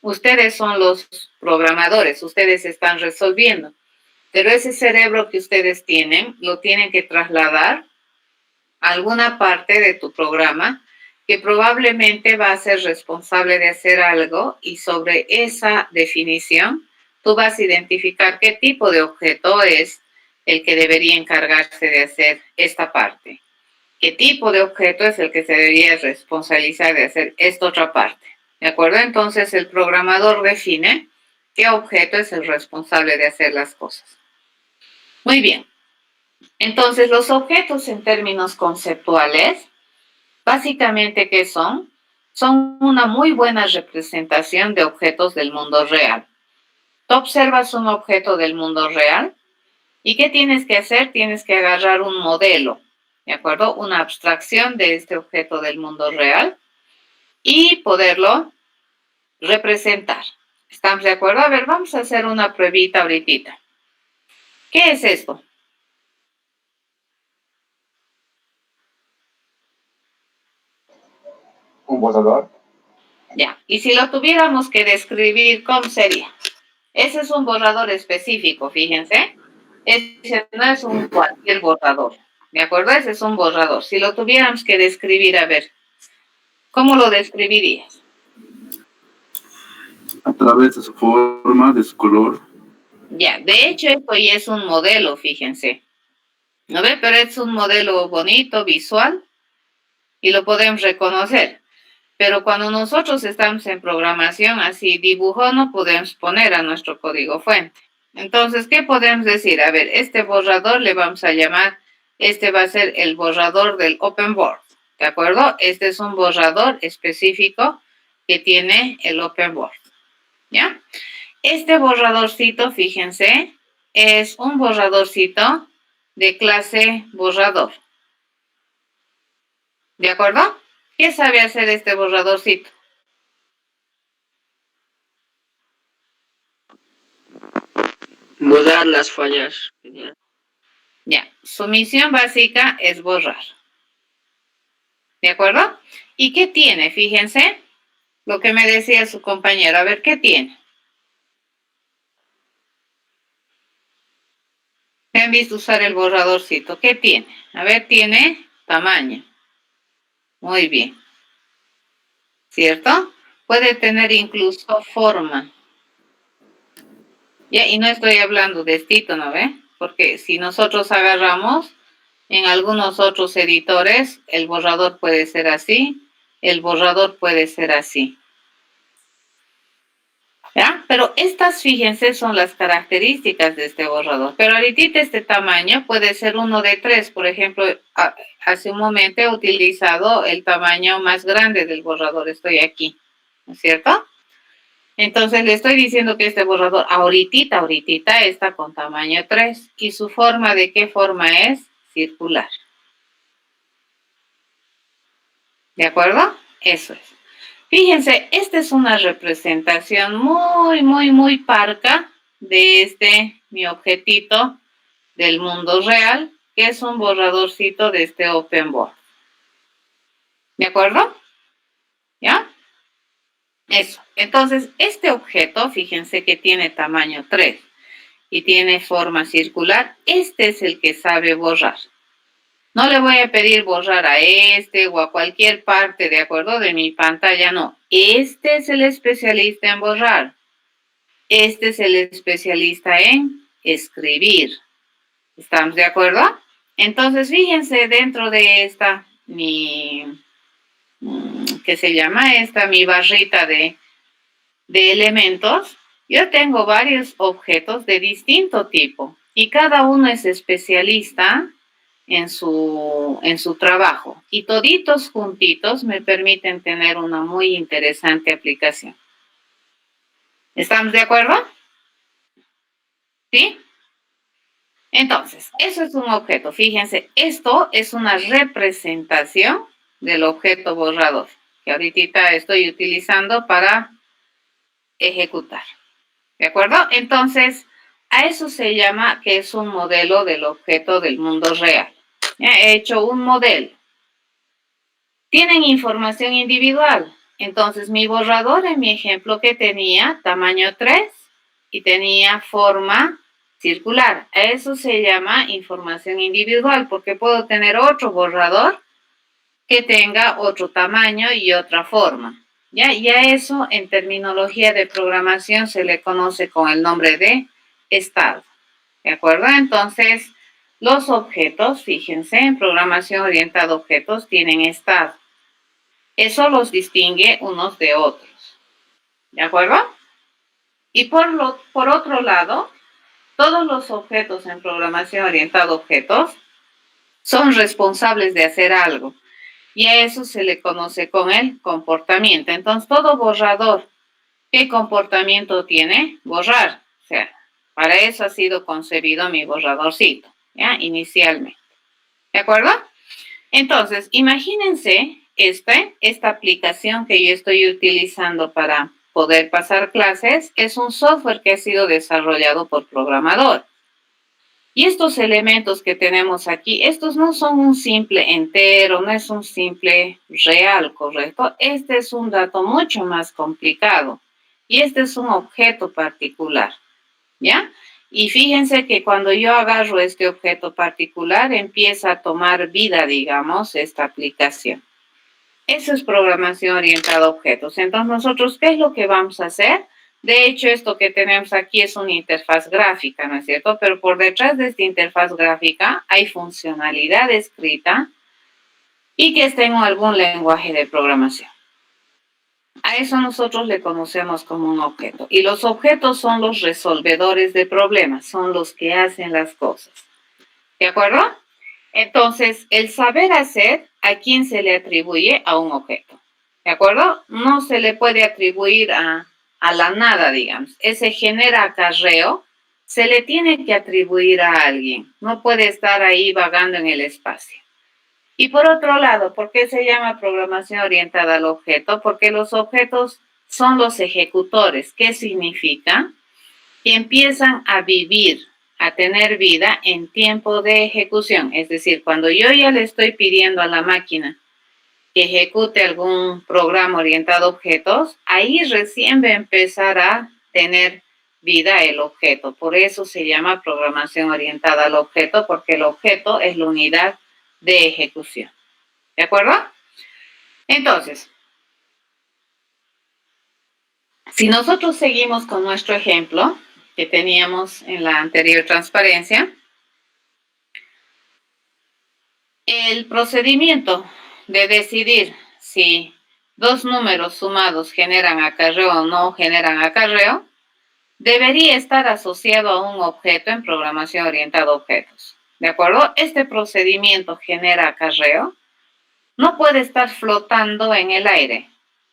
ustedes son los programadores, ustedes están resolviendo, pero ese cerebro que ustedes tienen, lo tienen que trasladar a alguna parte de tu programa que probablemente va a ser responsable de hacer algo y sobre esa definición tú vas a identificar qué tipo de objeto es el que debería encargarse de hacer esta parte. ¿Qué tipo de objeto es el que se debería responsabilizar de hacer esta otra parte? ¿De acuerdo? Entonces el programador define qué objeto es el responsable de hacer las cosas. Muy bien. Entonces los objetos en términos conceptuales, básicamente, ¿qué son? Son una muy buena representación de objetos del mundo real. Tú observas un objeto del mundo real y ¿qué tienes que hacer? Tienes que agarrar un modelo, ¿de acuerdo? Una abstracción de este objeto del mundo real y poderlo representar. ¿Estamos de acuerdo? A ver, vamos a hacer una pruebita ahorita. ¿Qué es esto? Un borrador. Ya, y si lo tuviéramos que describir, ¿cómo sería? Ese es un borrador específico, fíjense. Ese no es un cualquier borrador, ¿de acuerdo? Ese es un borrador. Si lo tuviéramos que describir, a ver, ¿cómo lo describirías? A través de su forma, de su color. Ya, de hecho esto ya es un modelo, fíjense. ¿No ve? Pero es un modelo bonito, visual, y lo podemos reconocer. Pero cuando nosotros estamos en programación, así dibujo no podemos poner a nuestro código fuente. Entonces, ¿qué podemos decir? A ver, este borrador le vamos a llamar, este va a ser el borrador del Open Board, ¿de acuerdo? Este es un borrador específico que tiene el Open Board, ¿ya? Este borradorcito, fíjense, es un borradorcito de clase borrador, ¿de acuerdo? ¿Qué sabe hacer este borradorcito? Borrar las fallas. Ya, su misión básica es borrar. ¿De acuerdo? ¿Y qué tiene? Fíjense lo que me decía su compañero. A ver, ¿qué tiene? Me han visto usar el borradorcito. ¿Qué tiene? A ver, tiene tamaño. Muy bien. ¿Cierto? Puede tener incluso forma. Ya, y no estoy hablando de estilo, ¿no ve? Porque si nosotros agarramos en algunos otros editores, el borrador puede ser así, el borrador puede ser así. ¿Ya? Pero estas, fíjense, son las características de este borrador. Pero ahorita este tamaño puede ser uno de 3. Por ejemplo, hace un momento he utilizado el tamaño más grande del borrador. Estoy aquí, ¿no es cierto? Entonces le estoy diciendo que este borrador ahorita está con tamaño 3. ¿Y su forma de qué forma es? Circular. ¿De acuerdo? Eso es. Fíjense, esta es una representación muy parca de mi objetito del mundo real, que es un borradorcito de este Open Board. ¿De acuerdo? ¿Ya? Eso. Entonces, este objeto, fíjense que tiene tamaño 3 y tiene forma circular. Este es el que sabe borrar. No le voy a pedir borrar a este o a cualquier parte, ¿de acuerdo? De mi pantalla, no. Este es el especialista en borrar. Este es el especialista en escribir. ¿Estamos de acuerdo? Entonces, fíjense dentro de esta, ¿qué se llama? Mi barrita de elementos. Yo tengo varios objetos de distinto tipo y cada uno es especialista en su trabajo y toditos juntitos me permiten tener una muy interesante aplicación. ¿Estamos de acuerdo? ¿Sí? Entonces, eso es un objeto. Fíjense, esto es una representación del objeto borrador que ahorita estoy utilizando para ejecutar. ¿De acuerdo? Entonces, a eso se llama que es un modelo del objeto del mundo real. He hecho un modelo. Tienen información individual. Entonces, mi borrador en mi ejemplo que tenía tamaño 3 y tenía forma circular. A eso se llama información individual porque puedo tener otro borrador que tenga otro tamaño y otra forma. ¿Ya? Y a eso en terminología de programación se le conoce con el nombre de estado. ¿De acuerdo? Entonces, los objetos, fíjense, en programación orientada a objetos tienen estado. Eso los distingue unos de otros. ¿De acuerdo? Y por otro lado, todos los objetos en programación orientada a objetos son responsables de hacer algo. Y a eso se le conoce con el comportamiento. Entonces, todo borrador, ¿qué comportamiento tiene? Borrar. O sea, para eso ha sido concebido mi borradorcito, ¿ya? Inicialmente. ¿De acuerdo? Entonces, imagínense esta aplicación que yo estoy utilizando para poder pasar clases. Es un software que ha sido desarrollado por programador. Y estos elementos que tenemos aquí, estos no son un simple entero, no es un simple real, ¿correcto? Este es un dato mucho más complicado y este es un objeto particular, ¿ya? Y fíjense que cuando yo agarro este objeto particular, empieza a tomar vida, digamos, esta aplicación. Eso es programación orientada a objetos. Entonces, nosotros, ¿qué es lo que vamos a hacer? De hecho, esto que tenemos aquí es una interfaz gráfica, ¿no es cierto? Pero por detrás de esta interfaz gráfica hay funcionalidad escrita y que está en algún lenguaje de programación. A eso nosotros le conocemos como un objeto. Y los objetos son los resolvedores de problemas, son los que hacen las cosas. ¿De acuerdo? Entonces, el saber hacer, ¿a quién se le atribuye? A un objeto. ¿De acuerdo? No se le puede atribuir a la nada, digamos. Ese genera acarreo, se le tiene que atribuir a alguien. No puede estar ahí vagando en el espacio. Y por otro lado, ¿por qué se llama programación orientada al objeto? Porque los objetos son los ejecutores. ¿Qué significa? Que empiezan a vivir, a tener vida en tiempo de ejecución. Es decir, cuando yo ya le estoy pidiendo a la máquina que ejecute algún programa orientado a objetos, ahí recién va a empezar a tener vida el objeto. Por eso se llama programación orientada al objeto, porque el objeto es la unidad de ejecución. ¿De acuerdo? Entonces, si nosotros seguimos con nuestro ejemplo que teníamos en la anterior transparencia, el procedimiento de decidir si dos números sumados generan acarreo o no generan acarreo debería estar asociado a un objeto en programación orientada a objetos. ¿De acuerdo? Este procedimiento genera acarreo, no puede estar flotando en el aire.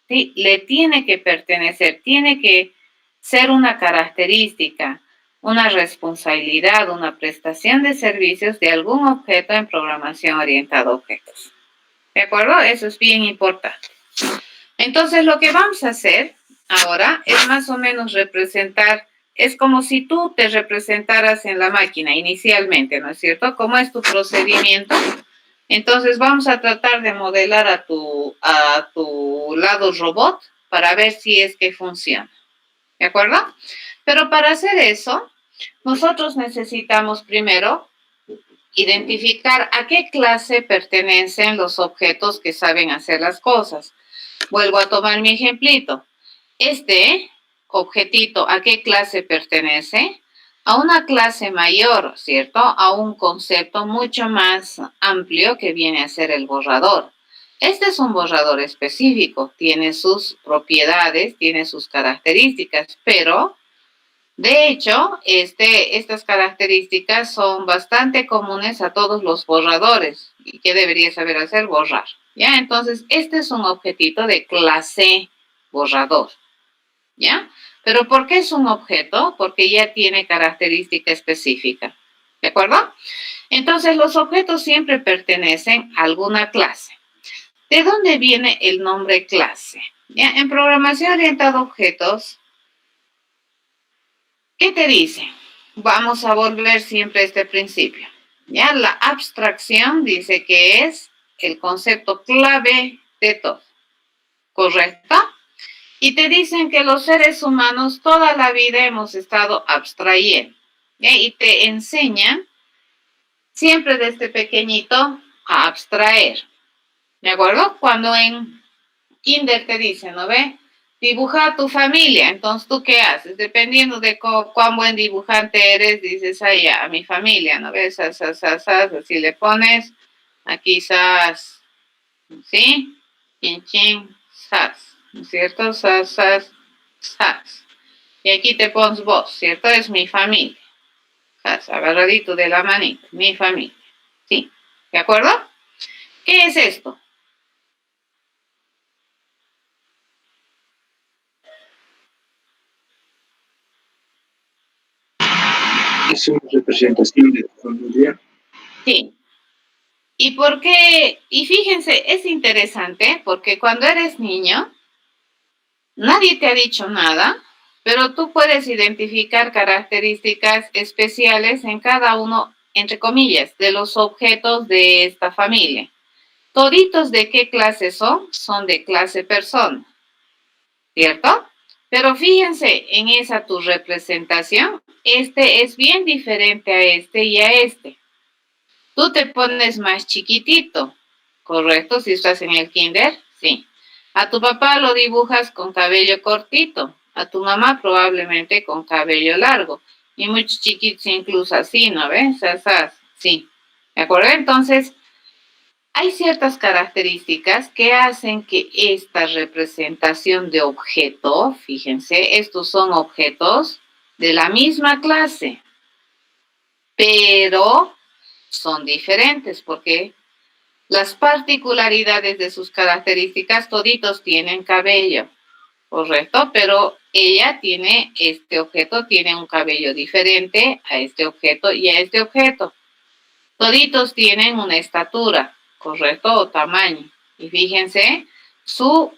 ¿Sí? Le tiene que pertenecer, tiene que ser una característica, una responsabilidad, una prestación de servicios de algún objeto en programación orientada a objetos. ¿De acuerdo? Eso es bien importante. Entonces, lo que vamos a hacer ahora es más o menos representar, es como si tú te representaras en la máquina inicialmente, ¿no es cierto? ¿Cómo es tu procedimiento? Entonces, vamos a tratar de modelar a tu lado robot para ver si es que funciona. ¿De acuerdo? Pero para hacer eso, nosotros necesitamos primero identificar a qué clase pertenecen los objetos que saben hacer las cosas. Vuelvo a tomar mi ejemplito. Este objetito, ¿a qué clase pertenece? A una clase mayor, ¿cierto? A un concepto mucho más amplio que viene a ser el borrador. Este es un borrador específico, tiene sus propiedades, tiene sus características, pero de hecho, estas características son bastante comunes a todos los borradores. ¿Y qué debería saber hacer? Borrar. ¿Ya? Entonces, este es un objetito de clase borrador. ¿Ya? ¿Pero por qué es un objeto? Porque ya tiene característica específica. ¿De acuerdo? Entonces, los objetos siempre pertenecen a alguna clase. ¿De dónde viene el nombre clase? ¿Ya? En programación orientada a objetos, ¿qué te dice? Vamos a volver siempre a este principio. ¿Ya? La abstracción dice que es el concepto clave de todo. ¿Correcto? Y te dicen que los seres humanos toda la vida hemos estado abstrayendo. ¿Ya? Y te enseñan siempre desde pequeñito a abstraer. ¿De acuerdo? Cuando en Kinder te dicen, ¿no ve? Dibuja tu familia. Entonces, ¿tú qué haces? Dependiendo de cuán buen dibujante eres, dices, ahí a mi familia, ¿no ves? Así le pones, aquí sas, ¿sí? Chin, chin, sas, ¿no es cierto? Sas. Y aquí te pones vos, ¿cierto? Es mi familia. Sas, agarradito de la manita, mi familia. ¿Sí? ¿De acuerdo? ¿Qué es esto? Es una representación de tu familia. Sí. ¿Y por qué? Y fíjense, es interesante porque cuando eres niño, nadie te ha dicho nada, pero tú puedes identificar características especiales en cada uno, entre comillas, de los objetos de esta familia. Toditos de qué clase son, son de clase persona, ¿cierto? Pero fíjense en esa tu representación, este es bien diferente a este y a este. Tú te pones más chiquitito, ¿correcto? Si estás en el kinder, sí. A tu papá lo dibujas con cabello cortito, a tu mamá probablemente con cabello largo, y muchos chiquitos incluso así, ¿no ves? Sí. ¿De acuerdo? Entonces, hay ciertas características que hacen que esta representación de objeto, fíjense, estos son objetos de la misma clase, pero son diferentes porque las particularidades de sus características, toditos tienen cabello, ¿correcto? Pero ella tiene, este objeto tiene un cabello diferente a este objeto y a este objeto. Toditos tienen una estatura, ¿correcto? O tamaño. Y fíjense, su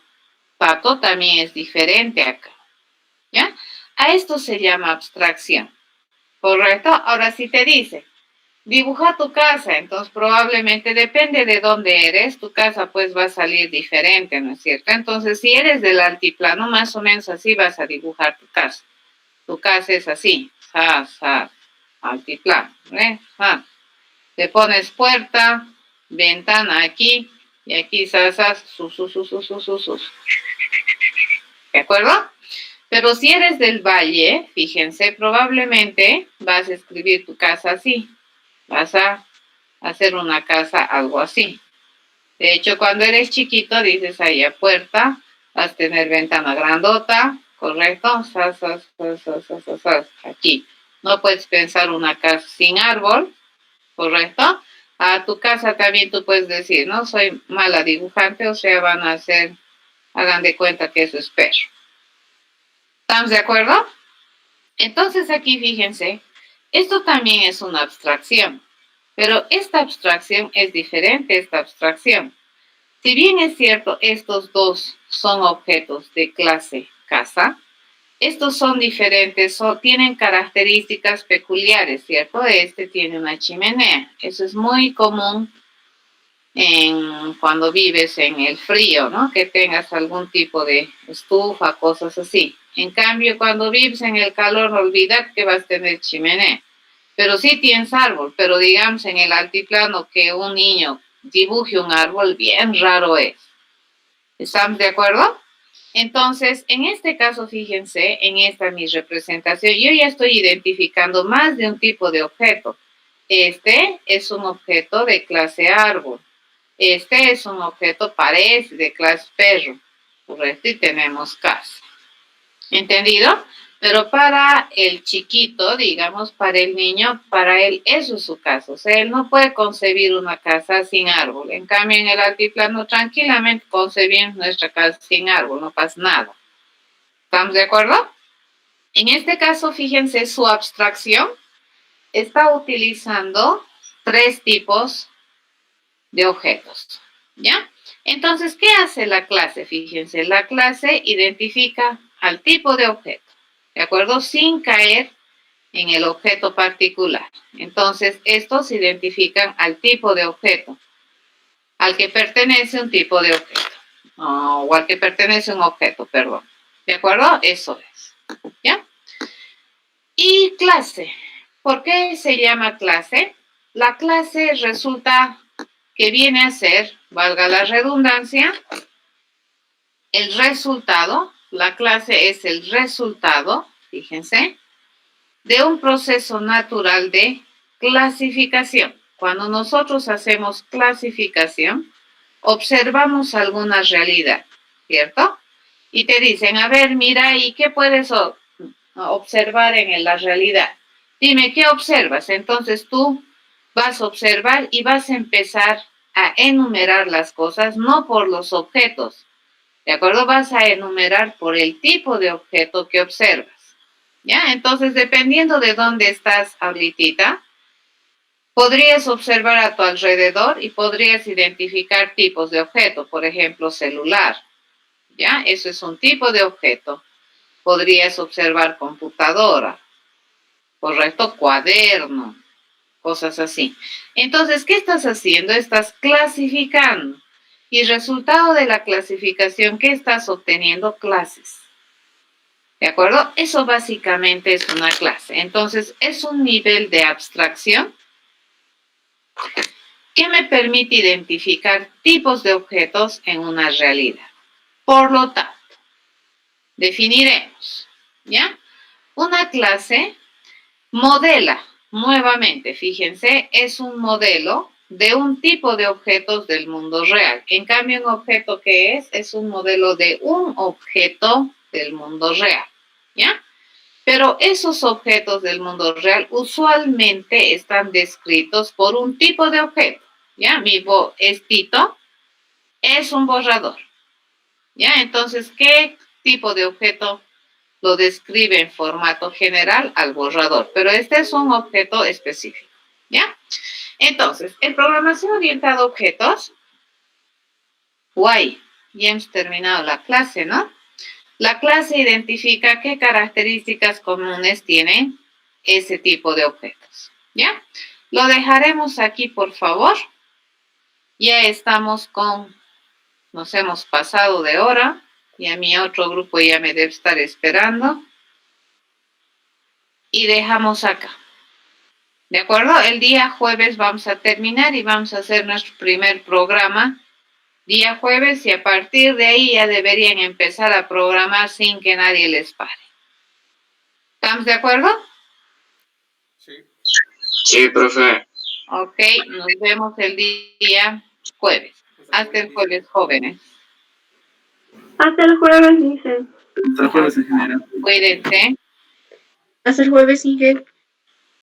pato también es diferente acá, ¿ya? A esto se llama abstracción, ¿correcto? Ahora si te dice, dibuja tu casa, entonces probablemente depende de dónde eres, tu casa pues va a salir diferente, ¿no es cierto? Entonces si eres del altiplano, más o menos así vas a dibujar tu casa. Tu casa es así, altiplano, ¿eh? Le pones puerta, ventana aquí, y aquí sus. ¿De acuerdo? Pero si eres del valle, fíjense, probablemente vas a escribir tu casa así. Vas a hacer una casa algo así. De hecho, cuando eres chiquito, dices ahí a puerta, vas a tener ventana grandota, ¿correcto? Aquí. No puedes pensar una casa sin árbol, ¿correcto? A tu casa también tú puedes decir, no soy mala dibujante, o sea, van a hacer, hagan de cuenta que eso es perro. ¿Estamos de acuerdo? Entonces aquí fíjense, esto también es una abstracción, pero esta abstracción es diferente a esta abstracción. Si bien es cierto, estos dos son objetos de clase casa, estos son diferentes, tienen características peculiares, ¿cierto? Este tiene una chimenea, eso es muy común cuando vives en el frío, ¿no? Que tengas algún tipo de estufa, cosas así. En cambio, cuando vives en el calor, olvidad que vas a tener chimenea. Pero sí tienes árbol, pero digamos en el altiplano que un niño dibuje un árbol, bien raro es. ¿Estamos de acuerdo? Entonces, en este caso, fíjense, en esta mi representación, yo ya estoy identificando más de un tipo de objeto. Este es un objeto de clase árbol. Este es un objeto parece de clase perro. Correcto, y tenemos casa. ¿Entendido? Pero para el chiquito, digamos, para el niño, para él eso es su casa. O sea, él no puede concebir una casa sin árbol. En cambio, en el altiplano tranquilamente concebimos nuestra casa sin árbol, no pasa nada. ¿Estamos de acuerdo? En este caso, fíjense, su abstracción está utilizando tres tipos de objetos, ¿ya? Entonces, ¿qué hace la clase? Fíjense, la clase identifica al tipo de objeto, ¿de acuerdo? Sin caer en el objeto particular. Entonces, estos identifican al tipo de objeto, al que pertenece un tipo de objeto, o al que pertenece un objeto, perdón. ¿De acuerdo? Eso es, ¿ya? Y clase. ¿Por qué se llama clase? La clase resulta que viene a ser, valga la redundancia, el resultado. La clase es el resultado, fíjense, de un proceso natural de clasificación. Cuando nosotros hacemos clasificación, observamos alguna realidad, ¿cierto? Y te dicen, a ver, mira, ¿y qué puedes observar en la realidad? Dime, ¿qué observas? Entonces tú vas a observar y vas a empezar a enumerar las cosas, no por los objetos, ¿de acuerdo? Vas a enumerar por el tipo de objeto que observas, ¿ya? Entonces, dependiendo de dónde estás ahorita, podrías observar a tu alrededor y podrías identificar tipos de objeto, por ejemplo, celular, ¿ya? Eso es un tipo de objeto. Podrías observar computadora, correcto, cuaderno, cosas así. Entonces, ¿qué estás haciendo? Estás clasificando. Y resultado de la clasificación, ¿qué estás obteniendo? Clases. ¿De acuerdo? Eso básicamente es una clase. Entonces, es un nivel de abstracción que me permite identificar tipos de objetos en una realidad. Por lo tanto, definiremos, ¿ya? Una clase modela, nuevamente, fíjense, es un modelo de un tipo de objetos del mundo real. En cambio, un objeto que es un modelo de un objeto del mundo real, ¿ya? Pero esos objetos del mundo real usualmente están descritos por un tipo de objeto, ¿ya? Mi estito es un borrador, ¿ya? Entonces, ¿qué tipo de objeto lo describe en formato general al borrador? Pero este es un objeto específico, ¿ya? Entonces, en programación orientada a objetos, guay, ya hemos terminado la clase, ¿no? La clase identifica qué características comunes tienen ese tipo de objetos, ¿ya? Lo dejaremos aquí, por favor. Ya estamos nos hemos pasado de hora y a mi otro grupo ya me debe estar esperando. Y dejamos acá. ¿De acuerdo? El día jueves vamos a terminar y vamos a hacer nuestro primer programa día jueves, y a partir de ahí ya deberían empezar a programar sin que nadie les pare. ¿Estamos de acuerdo? Sí. Sí, profe. Ok, nos vemos el día jueves. Hasta el jueves, jóvenes. Hasta el jueves, dice. Hasta el jueves, ingeniera. Cuídense. Hasta el jueves, Inge.